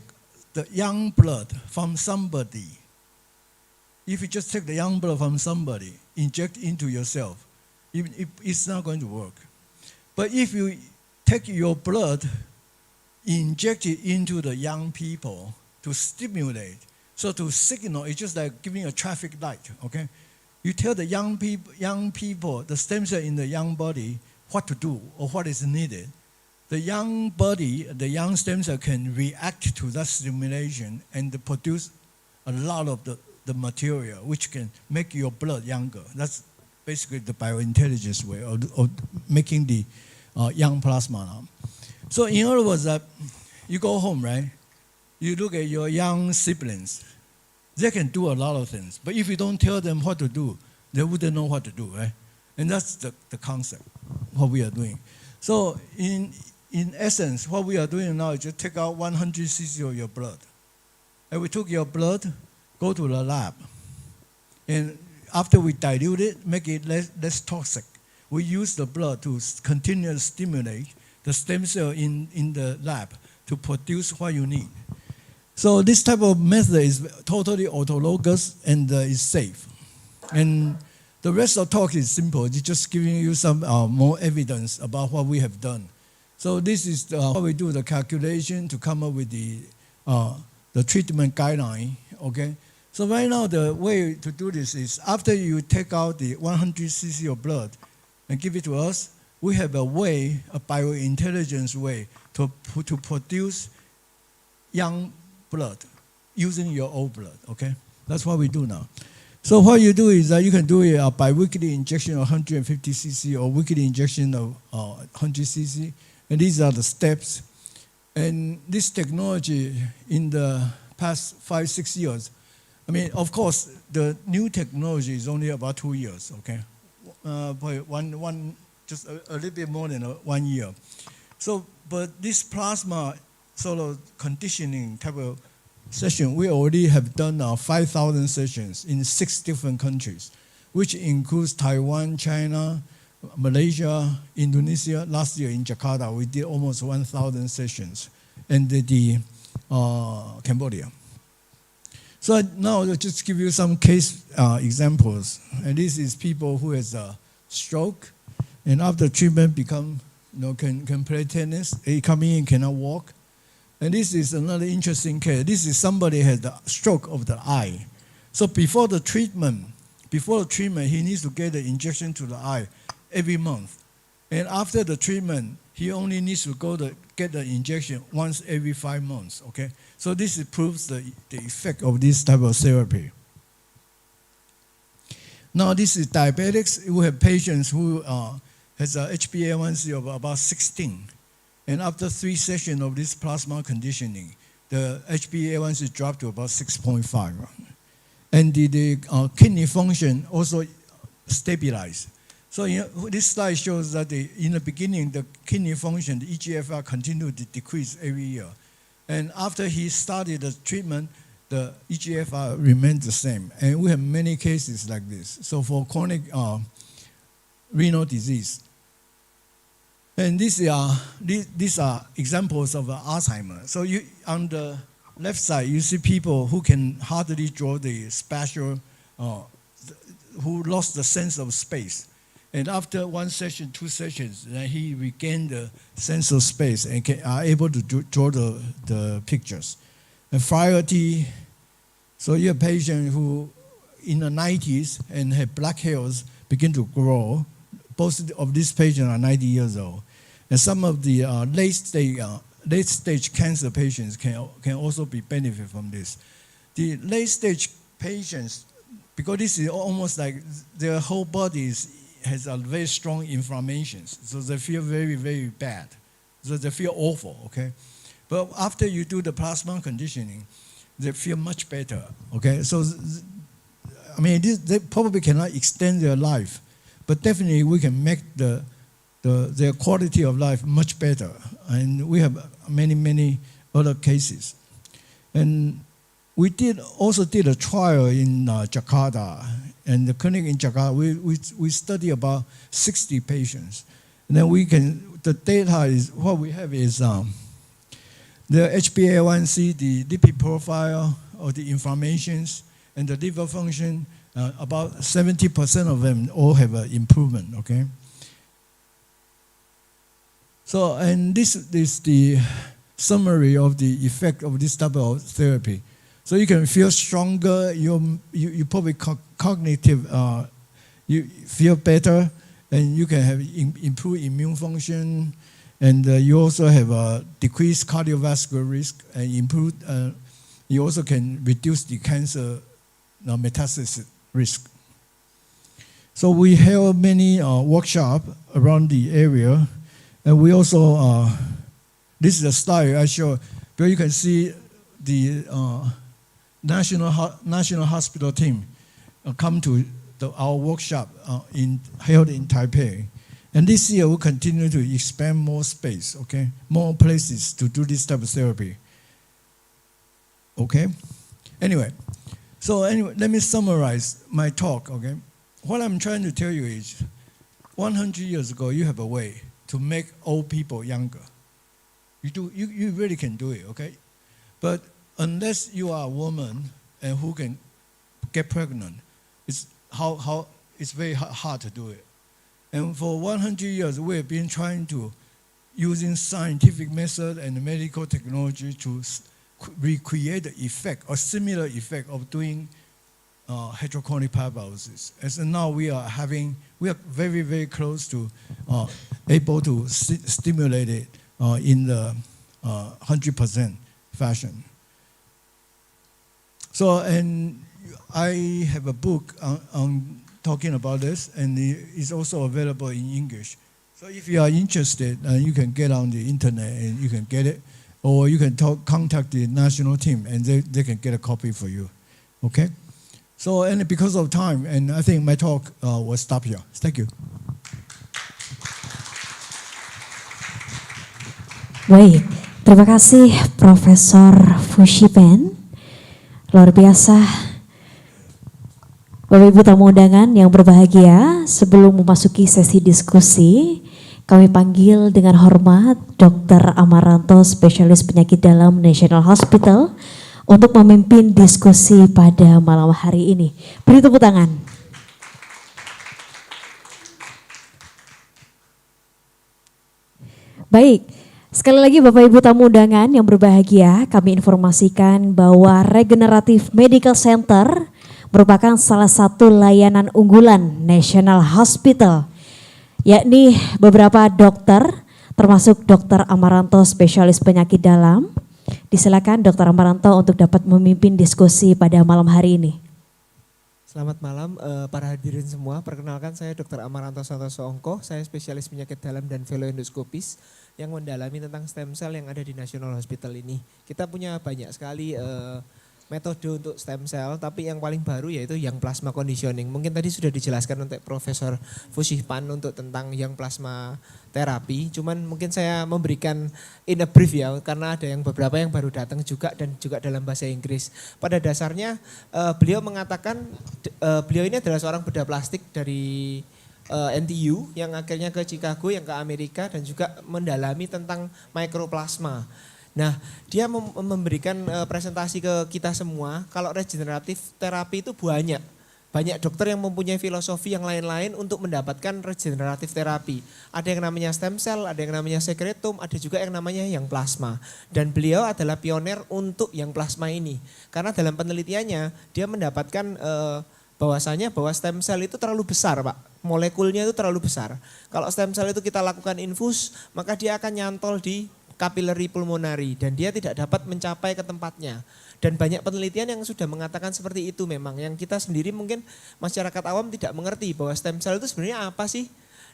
the young blood from somebody, inject into yourself, it's not going to work. But if you take your blood, inject it into the young people to stimulate, so to signal, it's just like giving a traffic light, okay? You tell the young people, the stem cell in the young body, what to do or what is needed. The young body, the young stem cell can react to that stimulation and produce a lot of the material which can make your blood younger. That's basically the biointelligence way of making the young plasma now. So in other words, you go home, right? You look at your young siblings. They can do a lot of things. But if you don't tell them what to do, they wouldn't know what to do, right? And that's the concept, what we are doing. So in essence, what we are doing now is just take out 100 cc of your blood. And we took your blood, go to the lab. And after we dilute it, make it less toxic, we use the blood to continuously stimulate the stem cell in the lab to produce what you need. So this type of method is totally autologous and is safe. And the rest of the talk is simple. It's just giving you some more evidence about what we have done. So this is how we do the calculation to come up with the treatment guideline, okay? So right now the way to do this is after you take out the 100 cc of blood and give it to us, we have a way, a biointelligence way to produce young blood using your old blood, okay? That's what we do now. So what you do is that you can do a bi-weekly injection of 150 cc or weekly injection of 100 cc, and these are the steps. And this technology in the past 5-6 years. I mean, of course, the new technology is only about 2 years, okay? But just a little bit more than 1 year. So, but this plasma sort of conditioning type of session, we already have done 5,000 sessions in 6 different countries, which includes Taiwan, China, Malaysia, Indonesia. Last year in Jakarta, we did almost 1,000 sessions, and Cambodia. So now I'll just give you some case examples. And this is people who has a stroke, and after treatment become, can play tennis. They come in and cannot walk. And this is another interesting case. This is somebody has the stroke of the eye. So before the treatment, he needs to get the injection to the eye every month. And after the treatment, he only needs to go to get the injection once every 5 months, okay? So this proves the effect of this type of therapy. Now this is diabetics. We have patients who has a HbA1c of about 16. And after 3 sessions of this plasma conditioning, the HbA1c dropped to about 6.5. And the kidney function also stabilized. So this slide shows that in the beginning, the kidney function, the eGFR, continued to decrease every year. And after he started the treatment, the eGFR remained the same. And we have many cases like this. So for chronic renal disease, and these are examples of Alzheimer's. So on the left side, you see people who can hardly draw the spatial, who lost the sense of space. And after 1 session, 2 sessions, he regained the sense of space and are able to draw the pictures. And Flaherty, so you're a patient who in the 90s and had black hairs begin to grow. Both of these patients are 90 years old. And some of the late-stage cancer patients can also be benefit from this. The late-stage patients, because this is almost like their whole body has a very strong inflammation, so they feel very, very bad. So they feel awful, okay? But after you do the plasma conditioning, they feel much better, okay? So, I mean, they probably cannot extend their life, but definitely we can make their quality of life much better. And we have many, many other cases. And we also did a trial in Jakarta. And the clinic in Jakarta, we study about 60 patients. And then the data is, what we have is the HbA1c, the lipid profile, or the inflammations, and the liver function. About 70% of them all have an improvement, okay? So, and this is the summary of the effect of this type of therapy. So you can feel stronger, you probably cognitive, you feel better, and you can have improved immune function, and you also have a decreased cardiovascular risk, and improved, you also can reduce the cancer metastasis risk. So we held many workshops around the area, and we also, this is a slide I show, where you can see the National Hospital team come to our workshop held in Taipei. And this year we'll continue to expand more space, okay? More places to do this type of therapy. Okay? Anyway, let me summarize my talk, okay? What I'm trying to tell you is 100 years ago, you have a way to make old people younger. You really can do it, okay? But unless you are a woman and who can get pregnant, it's very hard to do it. And for 100 years, we have been trying to, using scientific method and medical technology to recreate the effect or similar effect of doing heterochronic paralysis. And now we are very, very close to able to stimulate it in the 100% fashion. So, and I have a book on talking about this, and it's also available in English. So if you are interested, you can get on the internet and you can get it. or you can contact the national team and they can get a copy for you. Okay? So, and because of time, and I think my talk will stop here. Thank you.
Baik, terima kasih Profesor Fushih Pan. Luar biasa. Bapak Ibu tamu undangan yang berbahagia, sebelum memasuki sesi diskusi, kami panggil dengan hormat Dr. Amaranto, spesialis penyakit dalam National Hospital, untuk memimpin diskusi pada malam hari ini. Beri tepuk tangan. Baik, sekali lagi Bapak Ibu tamu undangan yang berbahagia, kami informasikan bahwa Regenerative Medical Center merupakan salah satu layanan unggulan National Hospital, yakni beberapa dokter, termasuk Dr. Amaranto, spesialis penyakit dalam. Disilakan Dr. Amaranto untuk dapat memimpin diskusi pada malam hari ini.
Selamat malam para hadirin semua. Perkenalkan saya Dr. Amaranto Santoso Ongko, saya spesialis penyakit dalam dan fellow endoskopis yang mendalami tentang stem cell yang ada di National Hospital ini. Kita punya banyak sekali metode untuk stem cell, tapi yang paling baru yaitu yang plasma conditioning. Mungkin tadi sudah dijelaskan untuk Profesor Fushih Pan untuk tentang yang plasma terapi, cuman mungkin saya memberikan in a brief ya, karena ada yang beberapa yang baru datang juga dan juga dalam bahasa Inggris. Pada dasarnya beliau mengatakan, beliau ini adalah seorang bedah plastik dari NTU yang akhirnya ke Chicago, yang ke Amerika, dan juga mendalami tentang mikroplasma. Nah, dia memberikan presentasi ke kita semua, kalau regeneratif terapi itu banyak dokter yang mempunyai filosofi yang lain-lain untuk mendapatkan regeneratif terapi. Ada yang namanya stem cell, ada yang namanya sekretum, ada juga yang namanya yang plasma. Dan beliau adalah pioner untuk yang plasma ini. Karena dalam penelitiannya, dia mendapatkan bahwasanya bahwa stem cell itu terlalu besar, Pak. Molekulnya itu terlalu besar. Kalau stem cell itu kita lakukan infus, maka dia akan nyantol di capillary pulmonary dan dia tidak dapat mencapai ke tempatnya. Dan banyak penelitian yang sudah mengatakan seperti itu memang. Yang kita sendiri mungkin masyarakat awam tidak mengerti bahwa stem cell itu sebenarnya apa sih.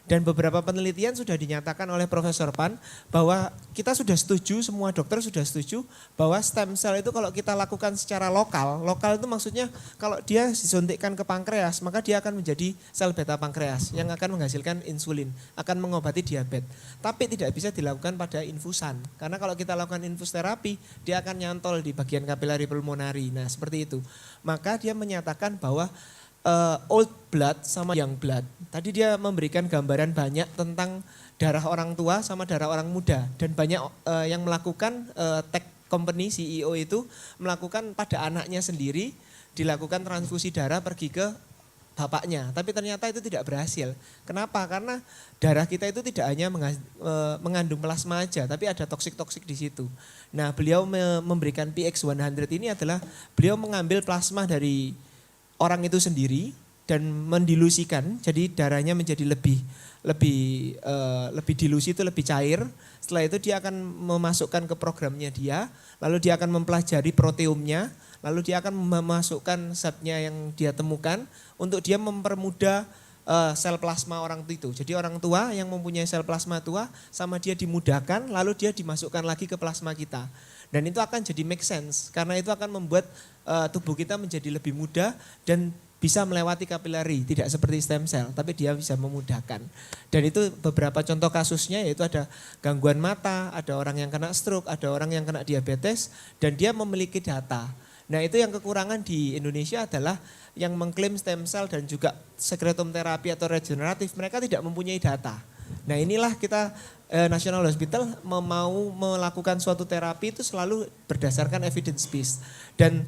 Dan beberapa penelitian sudah dinyatakan oleh Profesor Pan bahwa kita sudah setuju, semua dokter sudah setuju bahwa stem cell itu kalau kita lakukan secara lokal itu maksudnya kalau dia disuntikkan ke pankreas maka dia akan menjadi sel beta pankreas yang akan menghasilkan insulin, akan mengobati diabetes. Tapi tidak bisa dilakukan pada infusan, karena kalau kita lakukan infus terapi dia akan nyantol di bagian kapilari pulmonari, nah seperti itu. Maka dia menyatakan bahwa old blood sama young blood. Tadi dia memberikan gambaran banyak tentang darah orang tua sama darah orang muda. Dan banyak yang melakukan tech company CEO itu melakukan pada anaknya sendiri, dilakukan transfusi darah pergi ke bapaknya. Tapi ternyata itu tidak berhasil. Kenapa? Karena darah kita itu tidak hanya mengandung plasma aja, tapi ada toksik-toksik di situ. Nah, beliau memberikan PX100 ini adalah beliau mengambil plasma dari orang itu sendiri dan mendilusikan, jadi darahnya menjadi lebih dilusi, itu lebih cair. Setelah itu dia akan memasukkan ke programnya dia, lalu dia akan mempelajari proteomnya, lalu dia akan memasukkan zatnya yang dia temukan untuk dia mempermudah sel plasma orang itu. Jadi orang tua yang mempunyai sel plasma tua sama dia dimudahkan, lalu dia dimasukkan lagi ke plasma kita. Dan itu akan jadi make sense, karena itu akan membuat tubuh kita menjadi lebih mudah dan bisa melewati kapilari, tidak seperti stem cell, tapi dia bisa memudahkan. Dan itu beberapa contoh kasusnya, yaitu ada gangguan mata, ada orang yang kena stroke, ada orang yang kena diabetes, dan dia memiliki data. Nah itu yang kekurangan di Indonesia adalah yang mengklaim stem cell dan juga sekretum terapi atau regeneratif, mereka tidak mempunyai data. Nah inilah kita National Hospital mau melakukan suatu terapi itu selalu berdasarkan evidence based. Dan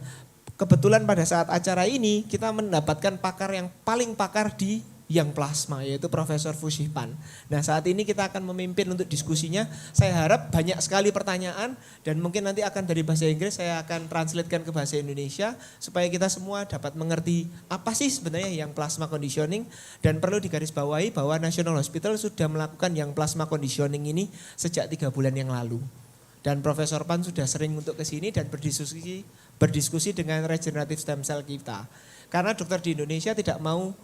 kebetulan pada saat acara ini kita mendapatkan pakar yang paling pakar di yang plasma, yaitu Profesor Fushih Pan. Nah saat ini kita akan memimpin untuk diskusinya. Saya harap banyak sekali pertanyaan dan mungkin nanti akan dari bahasa Inggris saya akan translatekan ke bahasa Indonesia supaya kita semua dapat mengerti apa sih sebenarnya yang plasma conditioning. Dan perlu digarisbawahi bahwa National Hospital sudah melakukan yang plasma conditioning ini sejak 3 bulan yang lalu. Dan Profesor Pan sudah sering untuk ke sini dan berdiskusi dengan regenerative stem cell kita. Karena dokter di Indonesia tidak mau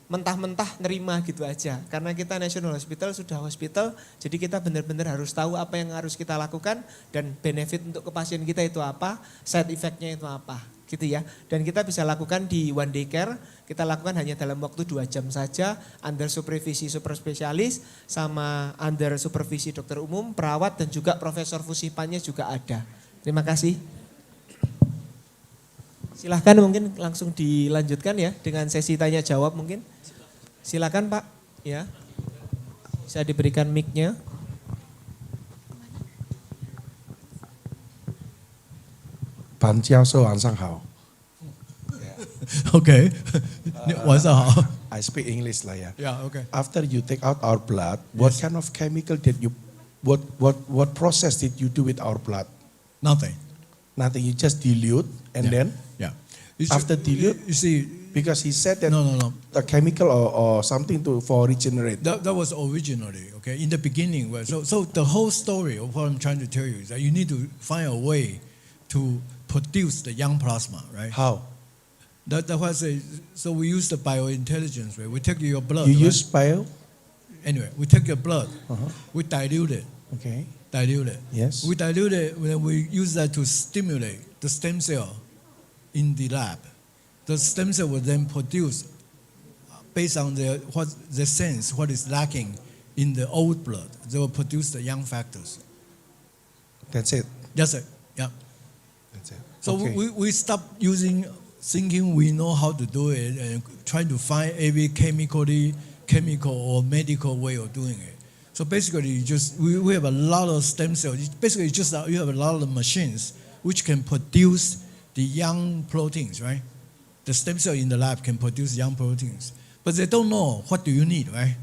mentah-mentah nerima gitu aja. Karena kita National Hospital sudah hospital, jadi kita benar-benar harus tahu apa yang harus kita lakukan dan benefit untuk ke pasien kita itu apa, side effect-nya itu apa, gitu ya. Dan kita bisa lakukan di one day care, kita lakukan hanya dalam waktu 2 jam saja, under supervisi super spesialis, sama under supervisi dokter umum, perawat, dan juga Profesor Fushih Pan-nya juga ada. Terima kasih. Silahkan mungkin langsung dilanjutkan ya dengan sesi tanya jawab mungkin. Silakan Pak, ya. Bisa diberikan mic-nya.
Pan 教授晚上好。
Okay. 晚上好。
I speak English lah ya.
Yeah, okay.
After you take out our blood, what kind of chemical did you, what process did you do with our blood?
Nothing.
Nothing. You just dilute and then
Yeah.
after dilute,
you see,
because he said that
no.
the chemical or something for regenerate.
That was originally, okay, in the beginning. So the whole story of what I'm trying to tell you is that you need to find a way to produce the young plasma, right?
How?
That was so we use the biointelligence, right? We take your blood.
You
right?
use bio?
Anyway, we take your blood,
Uh-huh.
we dilute it.
Okay.
Dilute it.
Yes.
We dilute it when we use that to stimulate the stem cell in the lab. The stem cell will then produce, based on the sense, what is lacking in the old blood. They will produce the young factors.
That's it.
That's it. Yeah.
That's it.
So
Okay.
we stop thinking we know how to do it and trying to find every chemical or medical way of doing it. So basically, we have a lot of stem cells. Basically, just you have a lot of machines which can produce the young proteins, right? The stem cell in the lab can produce young proteins, but they don't know what do you need, right?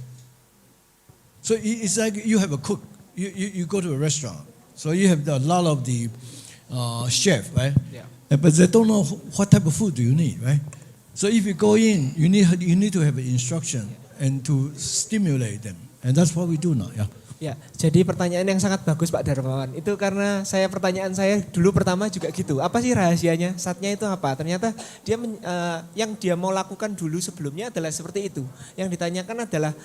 So it's like you have a cook. You go to a restaurant, so you have a lot of the chef, right?
Yeah.
But they don't know what type of food do you need, right? So if you go in, you need to have an instruction and to stimulate them, and that's what we do now. Yeah.
Ya, jadi pertanyaan yang sangat bagus Pak Darmawan. Itu karena pertanyaan saya dulu pertama juga gitu. Apa sih rahasianya? Zatnya itu apa? Ternyata yang dia mau lakukan dulu sebelumnya adalah seperti itu. Yang ditanyakan adalah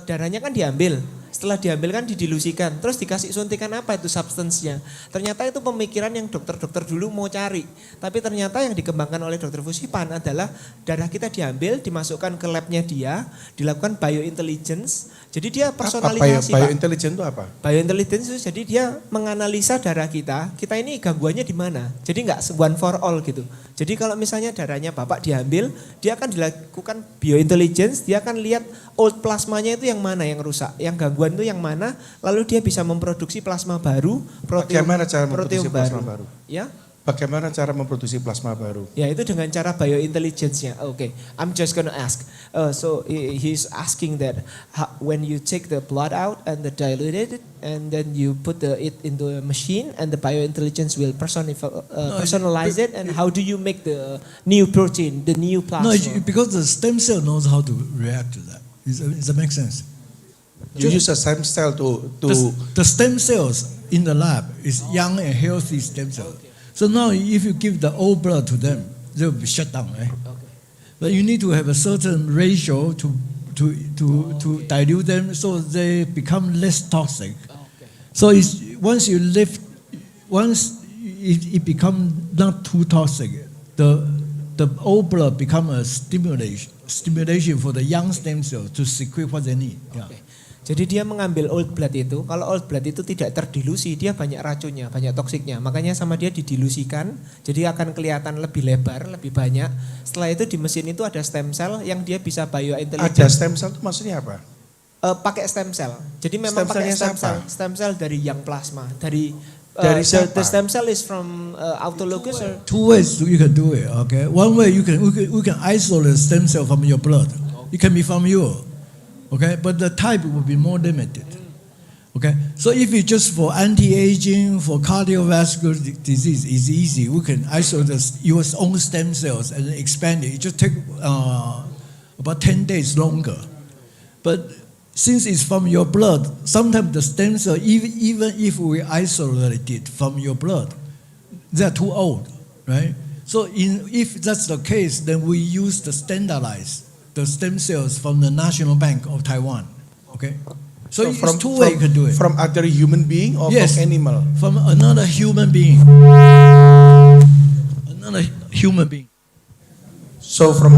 darahnya kan diambil. Setelah diambil kan didilusikan. Terus dikasih suntikan apa itu substance-nya. Ternyata itu pemikiran yang dokter-dokter dulu mau cari. Tapi ternyata yang dikembangkan oleh Dr. Fushih Pan adalah darah kita diambil, dimasukkan ke labnya dia, dilakukan biointelligence. Jadi dia personalisasi Pak.
Biointelligence itu apa?
Biointelligence itu jadi dia menganalisa darah kita ini gangguannya di mana. Jadi nggak one for all gitu. Jadi kalau misalnya darahnya Bapak diambil, dia akan dilakukan biointelligence, dia akan lihat old plasmanya itu yang mana yang rusak, yang gangguan itu yang mana, lalu dia bisa memproduksi plasma baru,
Bagaimana cara memproduksi
protein
plasma
baru.
baru?
Ya?
Bagaimana cara memproduksi plasma baru?
Ya itu dengan cara biointelligence-nya. Okay, I'm just gonna ask. So he's asking that when you take the blood out and dilute it, and then you put it into a machine, and the biointelligence will personalize it. And how do you make the new protein, the new plasma?
No, because the stem cell knows how to react to that. Does that make sense?
You use a stem cell to
The stem cells in the lab is young and healthy stem cells. So now if you give the old blood to them, they will be shut down, right?
Okay.
But you need to have a certain ratio to dilute them so they become less toxic.
Okay.
So once it becomes not too toxic, the old blood become a stimulation for the young stem cells to secrete what they need. Yeah.
Okay. Jadi dia mengambil old blood itu, kalau old blood itu tidak terdilusi, dia banyak racunnya, banyak toksiknya. Makanya sama dia didilusikan, jadi akan kelihatan lebih lebar, lebih banyak. Setelah itu di mesin itu ada stem cell yang dia bisa biointelligence.
ada stem cell itu maksudnya apa?
Pakai stem cell. Jadi memang
Stem
pakai
cellnya
stem cell.
siapa?
Stem cell dari young plasma, dari
siapa?
the stem cell is from autologous or
Two ways you can do it. Okay, one way we can isolate stem cell from your blood. It can be from you. Okay, but the type will be more limited. Okay, so if it's just for anti-aging, for cardiovascular disease, it's easy. We can isolate your own stem cells and expand it. It just take about 10 days longer. But since it's from your blood, sometimes the stem cell, even if we isolate it from your blood, they're too old, right? So if that's the case, then we use the standardized the stem cells from the National Bank of Taiwan. Okay, so, it's
from,
two ways you can do it.
From other human being or
Yes.
from animal?
From another human being. Another human being.
So from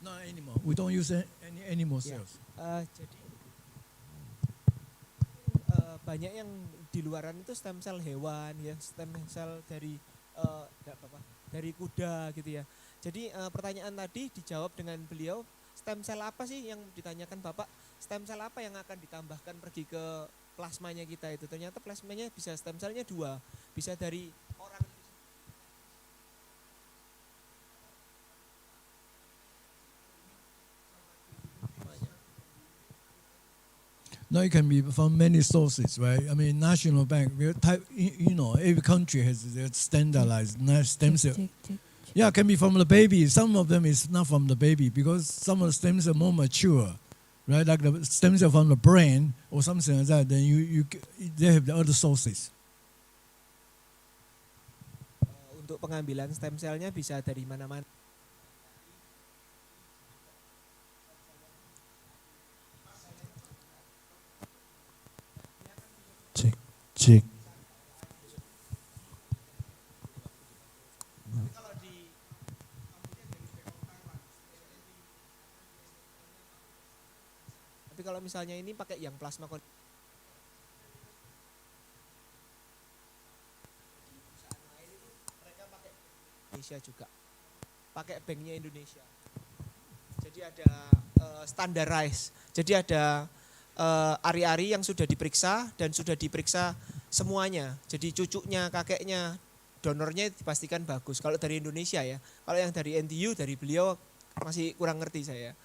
Not animal. We don't use any animal cells.
Jadi banyak yang di luaran itu stem cell hewan ya, stem cell dari dari kuda gitu ya. Jadi pertanyaan tadi dijawab dengan beliau, stem cell apa sih yang ditanyakan Bapak? Stem cell apa yang akan ditambahkan pergi ke plasmanya kita itu? Ternyata plasmanya bisa stem cellnya dua, bisa dari orang.
No, it can be from many sources, right? I mean, National Bank, every country has their standardized stem cell. Yeah, it can be from the baby. Some of them is not from the baby because some of the stem cells are more mature, right? Like the stem cell from the brain or something like that. Then they have the other sources.
Untuk pengambilan stem cellnya bisa dari mana-mana.
Cek.
Tapi kalau misalnya ini pakai yang plasma Indonesia juga, pakai banknya Indonesia. Jadi ada standarized. Jadi ada ari-ari yang sudah diperiksa dan sudah diperiksa semuanya. Jadi cucunya, kakeknya, donornya dipastikan bagus. Kalau dari Indonesia ya. Kalau yang dari NTU, dari beliau masih kurang ngerti saya.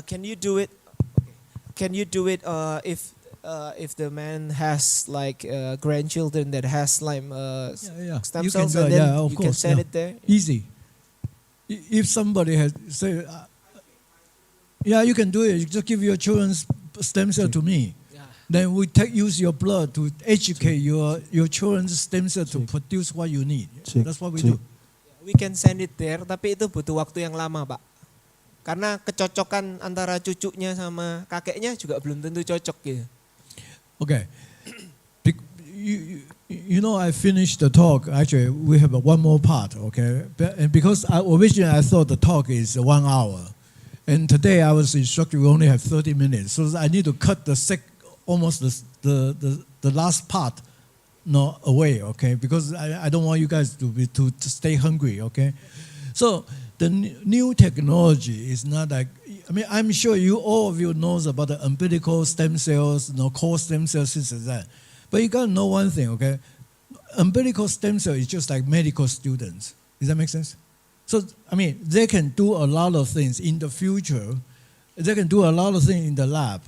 Can you do it? Can you do it if the man has like grandchildren that has like stem cells and then you can send it there?
Easy. If somebody has say. You can do it. You just give your children's stem cell to me.
Yeah.
Then we use your blood to educate your children's stem cell to produce what you need. That's what we do.
We can send it there, tapi itu butuh waktu yang lama, Pak. Karena kecocokan antara cucunya sama kakeknya juga belum tentu cocok gitu.
Okay. You know, I finished the talk. Actually, we have one more part, okay? And because originally I thought the talk is 1 hour. And today I was instructed we only have 30 minutes. So I need to cut almost the last part away, okay? Because I don't want you guys to stay hungry, okay? So the new technology is not like, I mean, I'm sure all of you knows about the umbilical stem cells, core stem cells, this and that. But you got to know one thing, okay? Umbilical stem cell is just like medical students. Does that make sense? So, I mean, they can do a lot of things in the future. They can do a lot of things in the lab.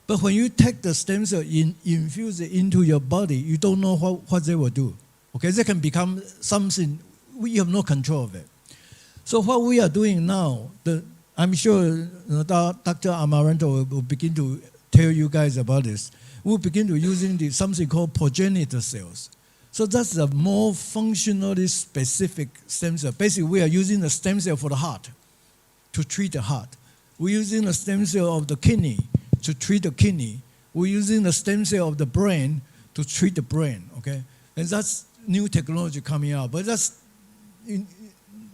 But when you take the stem cell, infuse it into your body, you don't know what they will do. Okay, they can become something, we have no control of it. So what we are doing now, I'm sure Dr. Amaranto will begin to tell you guys about this. We'll begin to using something called progenitor cells. So that's a more functionally specific stem cell. Basically, we are using the stem cell for the heart to treat the heart. We're using the stem cell of the kidney to treat the kidney. We're using the stem cell of the brain to treat the brain, okay? And that's new technology coming out. But that's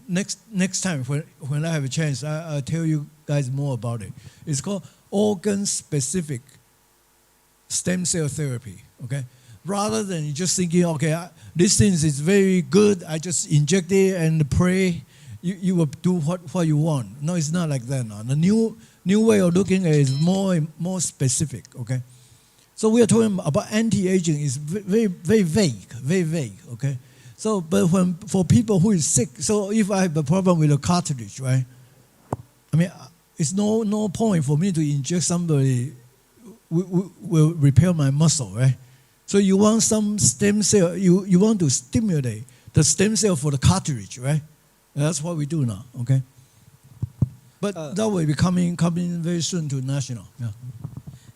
next time when I have a chance, I'll tell you guys more about it. It's called organ-specific stem cell therapy, okay? Rather than just thinking, okay, this thing is very good, I just inject it and pray, you will do what you want. No, it's not like that now. The new way of looking at it is more specific, okay? So we are talking about anti-aging is very vague, okay? So, but for people who is sick, so if I have a problem with a cartilage, right? I mean, it's no point for me to inject somebody will repair my muscle, right? So you want some stem cell, you want to stimulate the stem cell for the cartilage, right? And that's what we do now, okay? But that will be coming very soon to national. Yeah.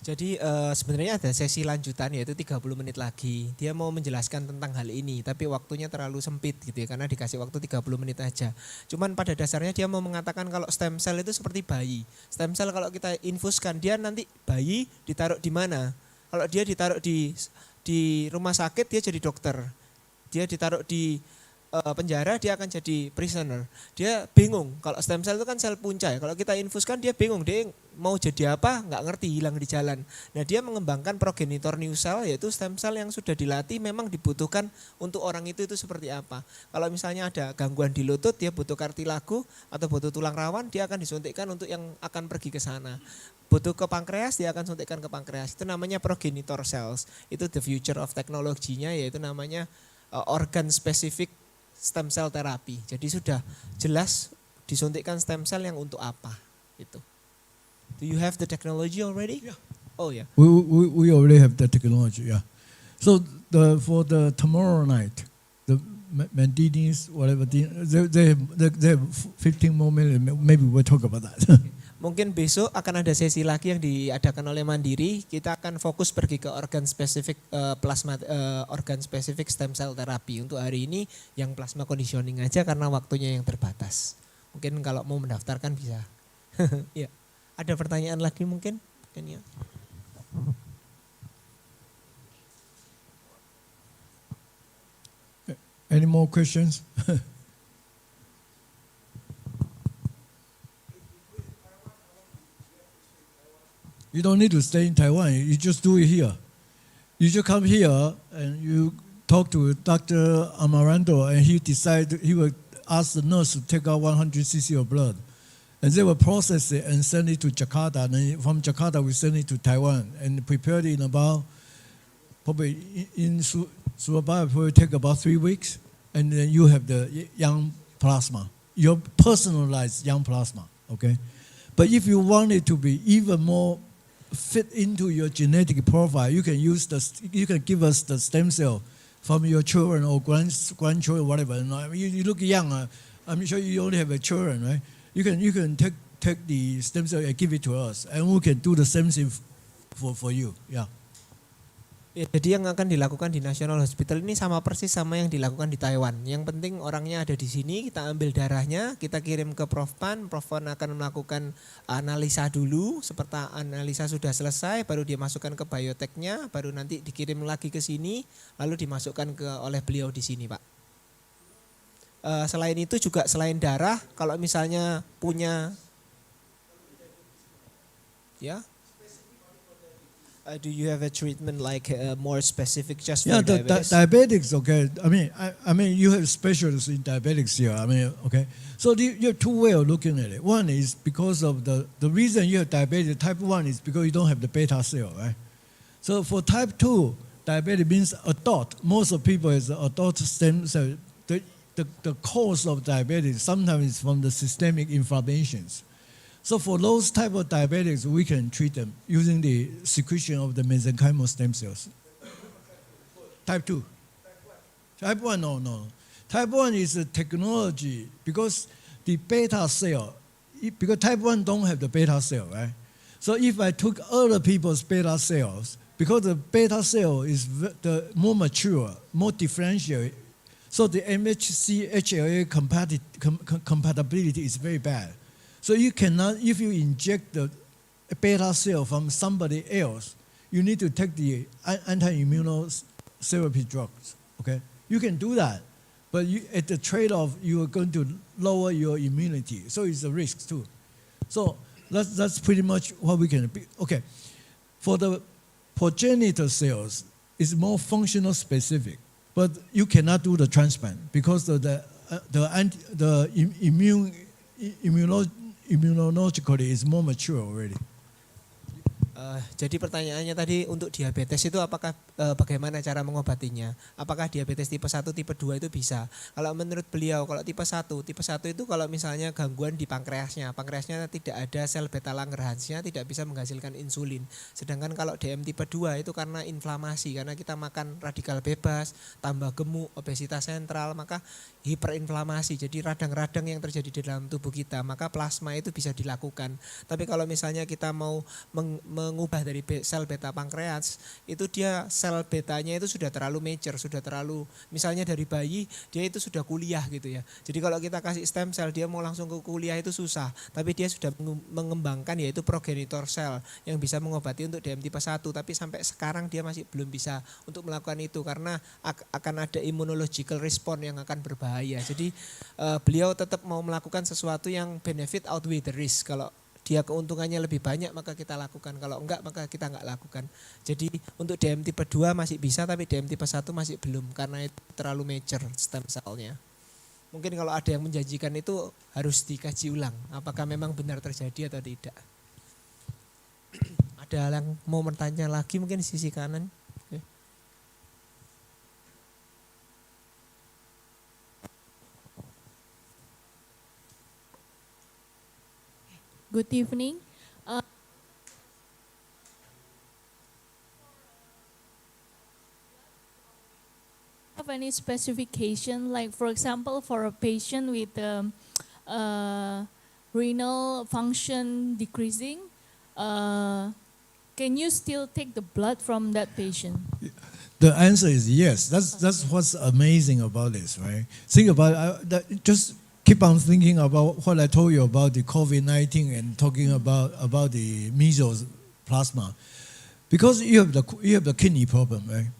Jadi sebenarnya ada sesi lanjutan yaitu 30 menit lagi. Dia mau menjelaskan tentang hal ini tapi waktunya terlalu sempit gitu ya karena dikasih waktu 30 menit aja. Cuman pada dasarnya dia mau mengatakan kalau stem cell itu seperti bayi. Stem cell kalau kita infuskan dia nanti bayi ditaruh di mana? Kalau dia ditaruh di rumah sakit dia jadi dokter. Dia ditaruh di penjara dia akan jadi prisoner. Dia bingung. Kalau stem cell itu kan sel punca ya. Kalau kita infuskan dia bingung. Dia mau jadi apa nggak ngerti, hilang di jalan. Nah dia mengembangkan progenitor new cell yaitu stem cell yang sudah dilatih memang dibutuhkan untuk orang itu seperti apa. Kalau misalnya ada gangguan di lutut dia butuh kartilago atau butuh tulang rawan dia akan disuntikkan untuk yang akan pergi ke sana. Butuh ke pankreas dia akan suntikkan ke pankreas. Itu namanya progenitor cells. Itu the future of teknologinya yaitu namanya organ specific stem cell terapi. Jadi sudah jelas disuntikkan stem cell yang untuk apa itu. Do you have the technology already?
Yeah.
Oh yeah.
We already have the technology. Yeah. So for the tomorrow night, the Mandinis, whatever, they have 15 more minutes. Maybe we'll talk about that.
Mungkin besok akan ada sesi lagi yang diadakan oleh Mandiri. Kita akan fokus pergi ke organ spesifik organ spesifik stem cell terapi. Untuk hari ini yang plasma conditioning aja karena waktunya yang terbatas. Mungkin kalau mau mendaftarkan bisa. Ya. Ada pertanyaan lagi mungkin? Ya.
Any more questions? You don't need to stay in Taiwan. You just do it here. You just come here and you talk to Dr. Amaranto, and he will ask the nurse to take out 100 cc of blood. And they will process it and send it to Jakarta. And then from Jakarta, we send it to Taiwan and prepare it in about, probably in Surabaya, probably take about 3 weeks. And then you have the young plasma, your personalized young plasma, okay? But if you want it to be even more fit into your genetic profile, you can give us the stem cell from your children or grandchildren, whatever. You look young. I'm sure you only have a children, right? You can take the stem cell and give it to us, and we can do the same thing for you. Yeah.
Ya, jadi yang akan dilakukan di National Hospital ini sama persis sama yang dilakukan di Taiwan. Yang penting orangnya ada di sini, kita ambil darahnya, kita kirim ke Prof. Pan akan melakukan analisa dulu, seperti analisa sudah selesai, baru dia masukkan ke bioteknya, baru nanti dikirim lagi ke sini, lalu dimasukkan oleh beliau di sini, Pak. Selain itu juga selain darah, kalau misalnya punya, ya. Do you have a treatment like more specific just for diabetes?
Diabetics, okay. I mean, you have specialists in diabetics here. Okay. So you have two ways of looking at it. One is because of the reason you have diabetes type 1 is because you don't have the beta cell, right? So for type 2, diabetes means adult. Most of people is adult stem cell. The cause of diabetes sometimes is from the systemic inflammations. So for those type of diabetics, we can treat them using the secretion of the mesenchymal stem cells. Type 2. Type 1, no. Type 1 is a technology because the beta cell, because type 1 don't have the beta cell, right? So if I took other people's beta cells, because the beta cell is the more mature, more differentiated, so the MHC-HLA compatibility is very bad. So you cannot, if you inject the beta cell from somebody else, you need to take the anti-immunotherapy drugs, okay? You can do that, but at the trade-off, you are going to lower your immunity. So it's a risk too. So that's pretty much what we can, okay. For the progenitor cells, it's more functional specific, but you cannot do the transplant because of immunologically is more mature already.
Jadi pertanyaannya tadi untuk diabetes itu apakah bagaimana cara mengobatinya? Apakah diabetes tipe 1, tipe 2 itu bisa? Kalau menurut beliau kalau tipe 1 itu kalau misalnya gangguan di pankreasnya tidak ada sel beta Langerhansnya, tidak bisa menghasilkan insulin. Sedangkan kalau DM tipe 2 itu karena inflamasi, karena kita makan radikal bebas, tambah gemuk, obesitas sentral, maka hiperinflamasi. Jadi radang-radang yang terjadi di dalam tubuh kita, maka plasma itu bisa dilakukan. Tapi kalau misalnya kita mau mengubah dari sel beta pankreas, itu dia sel betanya itu sudah terlalu mature, sudah terlalu, misalnya dari bayi dia itu sudah kuliah gitu ya. Jadi kalau kita kasih stem cell dia mau langsung ke kuliah itu susah, tapi dia sudah mengembangkan yaitu progenitor sel yang bisa mengobati untuk DM tipe 1, tapi sampai sekarang dia masih belum bisa untuk melakukan itu karena akan ada immunological response yang akan berbahaya. Jadi beliau tetap mau melakukan sesuatu yang benefit outweigh the risk. Kalau dia keuntungannya lebih banyak maka kita lakukan, kalau enggak maka kita enggak lakukan. Jadi untuk DM tipe 2 masih bisa, tapi DM tipe 1 masih belum karena itu terlalu mature stem cell-nya. Mungkin kalau ada yang menjanjikan itu harus dikaji ulang apakah memang benar terjadi atau tidak. Ada yang mau bertanya lagi mungkin di sisi kanan?
Good evening. Have any specification, like for example, for a patient with renal function decreasing, can you still take the blood from that patient?
The answer is yes. That's what's amazing about this, right? Think about just keep on thinking about what I told you about the COVID-19 and talking about the measles plasma, because you have the kidney problem, right?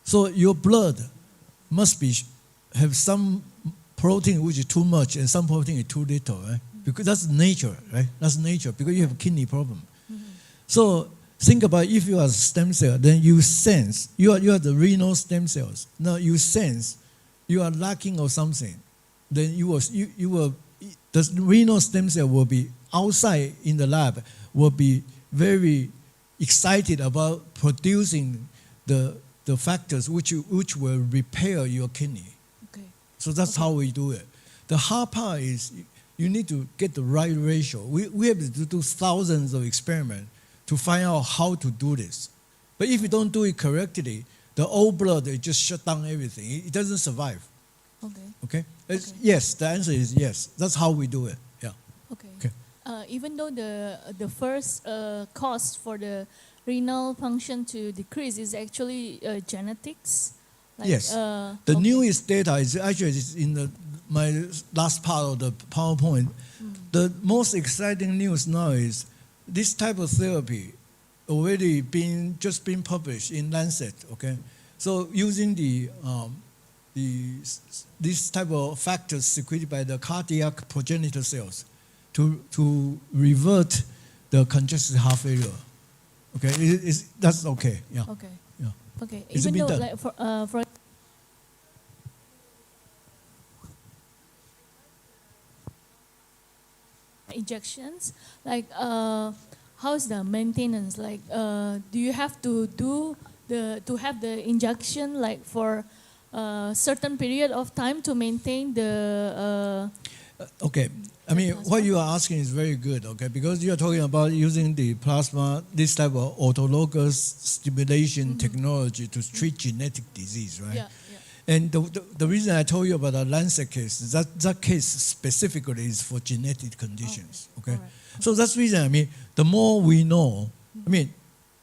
So your blood must have some protein which is too much and some protein is too little, right? Because that's nature, right? That's nature because you have a kidney problem. So think about if you are a stem cell, then you sense you are the renal stem cells. Now you sense you are lacking of something. Then the renal stem cell will be outside in the lab, will be very excited about producing the factors which will repair your kidney.
Okay.
So that's how we do it. The hard part is you need to get the right ratio. We have to do thousands of experiments to find out how to do this. But if you don't do it correctly, the old blood, it just shut down everything. It doesn't survive.
Okay.
Okay? Yes, the answer is yes. That's how we do it. Yeah.
Okay. Even though the first cause for the renal function to decrease is actually genetics. Like,
yes. The newest data is actually in my last part of the PowerPoint. The most exciting news now is this type of therapy already just been published in Lancet. Okay, so using this type of factors secreted by the cardiac progenitor cells to revert the congestive heart failure. Okay, that's okay. Yeah.
Okay.
Yeah.
Okay.
It's
Even
been
though,
done.
like for injections, like how's the maintenance? Like, do you have to have the injection like for a certain period of time to maintain the?
Okay. I mean, what you are asking is very good, okay? Because you are talking about using the plasma, this type of autologous stimulation technology to treat genetic disease, right?
Yeah.
And the reason I told you about the Lancet case is that case specifically is for genetic conditions, okay?
All right.
So that's the reason, I mean, the more we know, I mean,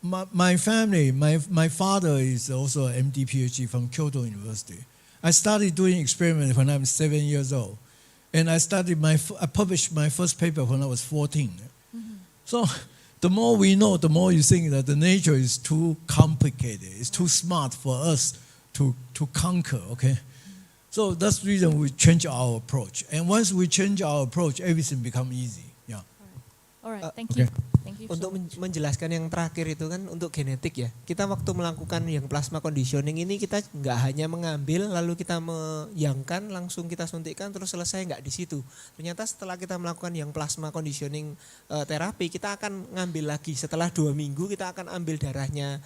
my family, my father is also an MD PhD from Kyoto University. I started doing experiments when I was 7 years old. And I published my first paper when I was 14. So the more we know, the more you think that the nature is too complicated. It's too smart for us to conquer, okay? So that's the reason we change our approach. And once we change our approach, everything becomes easy, yeah.
Alright, thank
okay.
you. Thank you.
Untuk
so much.
menjelaskan yang terakhir itu kan untuk genetik ya. Kita waktu melakukan yang plasma conditioning ini kita nggak hanya mengambil lalu kita meyangkan langsung kita suntikkan terus selesai, nggak di situ. Ternyata setelah kita melakukan yang plasma conditioning terapi kita akan ngambil lagi setelah 2 minggu kita akan ambil darahnya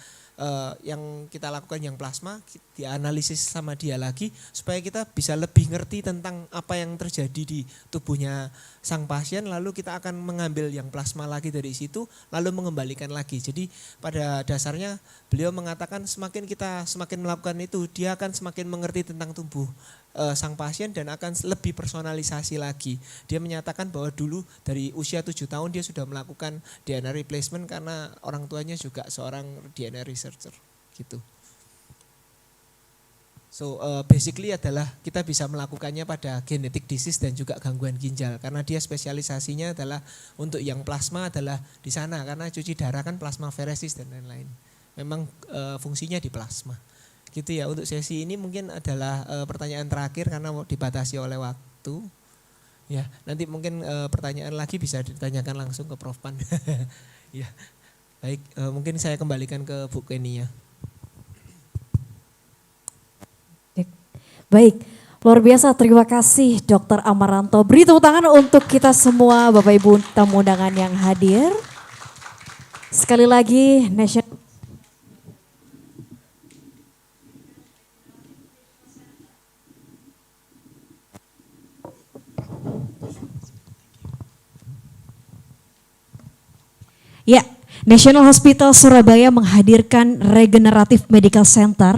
yang kita lakukan yang plasma, dianalisis sama dia lagi supaya kita bisa lebih ngerti tentang apa yang terjadi di tubuhnya sang pasien, lalu kita akan mengambil yang plasma lagi dari situ lalu mengembalikan lagi. Jadi pada dasarnya beliau mengatakan semakin kita semakin melakukan itu dia akan semakin mengerti tentang tubuh sang pasien dan akan lebih personalisasi lagi. Dia menyatakan bahwa dulu dari usia 7 tahun dia sudah melakukan DNA replacement karena orang tuanya juga seorang DNA researcher gitu. So basically adalah kita bisa melakukannya pada genetic disease dan juga gangguan ginjal karena dia spesialisasinya adalah untuk yang plasma adalah di sana karena cuci darah kan plasmaferesis dan lain-lain. Memang fungsinya di plasma. Gitu ya, untuk sesi ini mungkin adalah pertanyaan terakhir karena dibatasi oleh waktu. Ya, nanti mungkin pertanyaan lagi bisa ditanyakan langsung ke Prof. Pan. Ya. Baik, mungkin saya kembalikan ke Bu Kenia.
Baik, luar biasa, terima kasih Dr. Amaranto. Beri tepuk tangan untuk kita semua Bapak Ibu tamu undangan yang hadir. Sekali lagi, Ya, National Hospital Surabaya menghadirkan Regenerative Medical Center,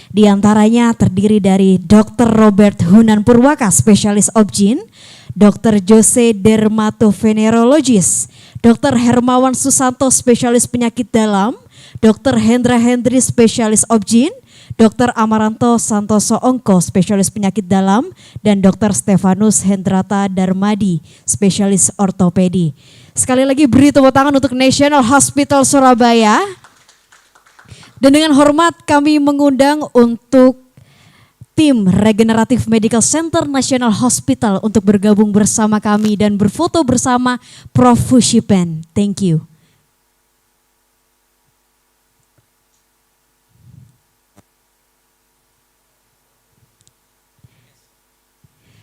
diantaranya terdiri dari Dr. Robert Hunan Purwaka, spesialis obgyn, Dr. Jose Dermatovenerologis, Dr. Hermawan Susanto, spesialis penyakit dalam, Dr. Hendra Hendri, spesialis obgyn, Dr. Amaranto Santoso Ongko, spesialis penyakit dalam, dan Dr. Stefanus Hendrata Darmadi, spesialis ortopedi. Sekali lagi beri tepuk tangan untuk National Hospital Surabaya. Dan dengan hormat kami mengundang untuk tim Regenerative Medical Center National Hospital untuk bergabung bersama kami dan berfoto bersama Prof. Fushih Pan. Thank you.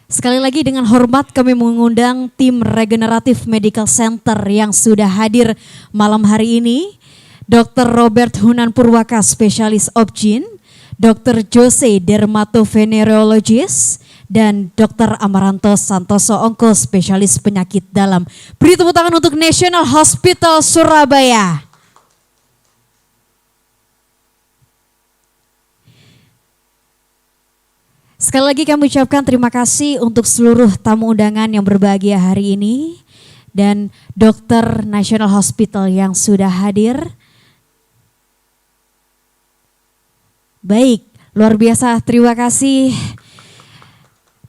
Sekali lagi dengan hormat kami mengundang tim Regenerative Medical Center yang sudah hadir malam hari ini. Dr. Robert Hunan Purwaka, spesialis obgyn, Dr. Jose Dermatovenerologis, dan Dr. Amaranto Santoso Ongko, spesialis penyakit dalam. Beri tepuk tangan untuk National Hospital Surabaya. Sekali lagi kami ucapkan terima kasih untuk seluruh tamu undangan yang berbahagia hari ini dan dokter National Hospital yang sudah hadir. Baik, luar biasa, terima kasih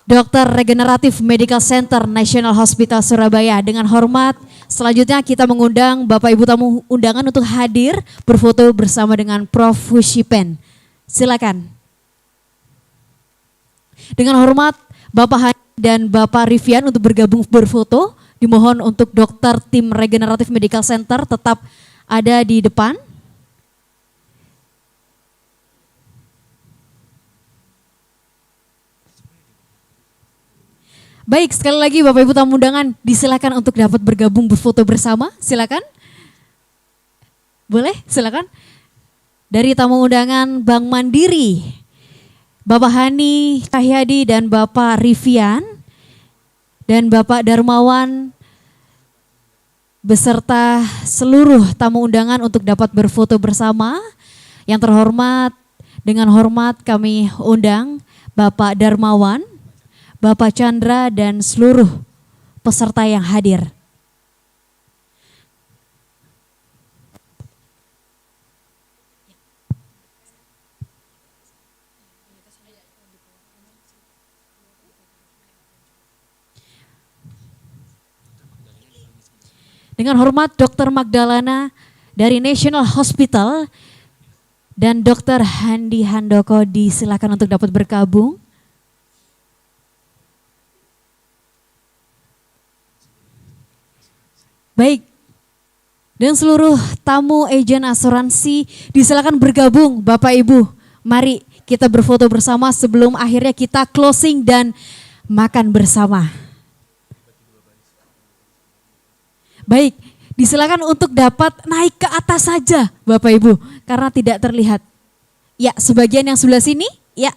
Dokter Regenerative Medical Center National Hospital Surabaya. Dengan hormat, selanjutnya kita mengundang Bapak Ibu tamu undangan untuk hadir berfoto bersama dengan Prof. Fushih Pan. Silakan. Dengan hormat Bapak Hani dan Bapak Rivian untuk bergabung berfoto. Dimohon untuk dokter tim Regenerative Medical Center tetap ada di depan. Baik, sekali lagi Bapak Ibu tamu undangan disilakan untuk dapat bergabung berfoto bersama. Silakan. Boleh? Silakan. Dari tamu undangan Bank Mandiri, Bapak Hani Cahyadi dan Bapak Rivian dan Bapak Darmawan beserta seluruh tamu undangan untuk dapat berfoto bersama. Yang terhormat, dengan hormat kami undang Bapak Darmawan, Bapak Chandra dan seluruh peserta yang hadir. Dengan hormat Dr. Magdalena dari National Hospital dan Dr. Handi Handoko disilakan untuk dapat bergabung. Baik, Dan seluruh tamu agen asuransi disilakan bergabung Bapak Ibu. Mari kita berfoto bersama sebelum akhirnya kita closing dan makan bersama. Baik, disilakan untuk dapat naik ke atas saja Bapak Ibu karena tidak terlihat. Ya, sebagian yang sebelah sini, ya.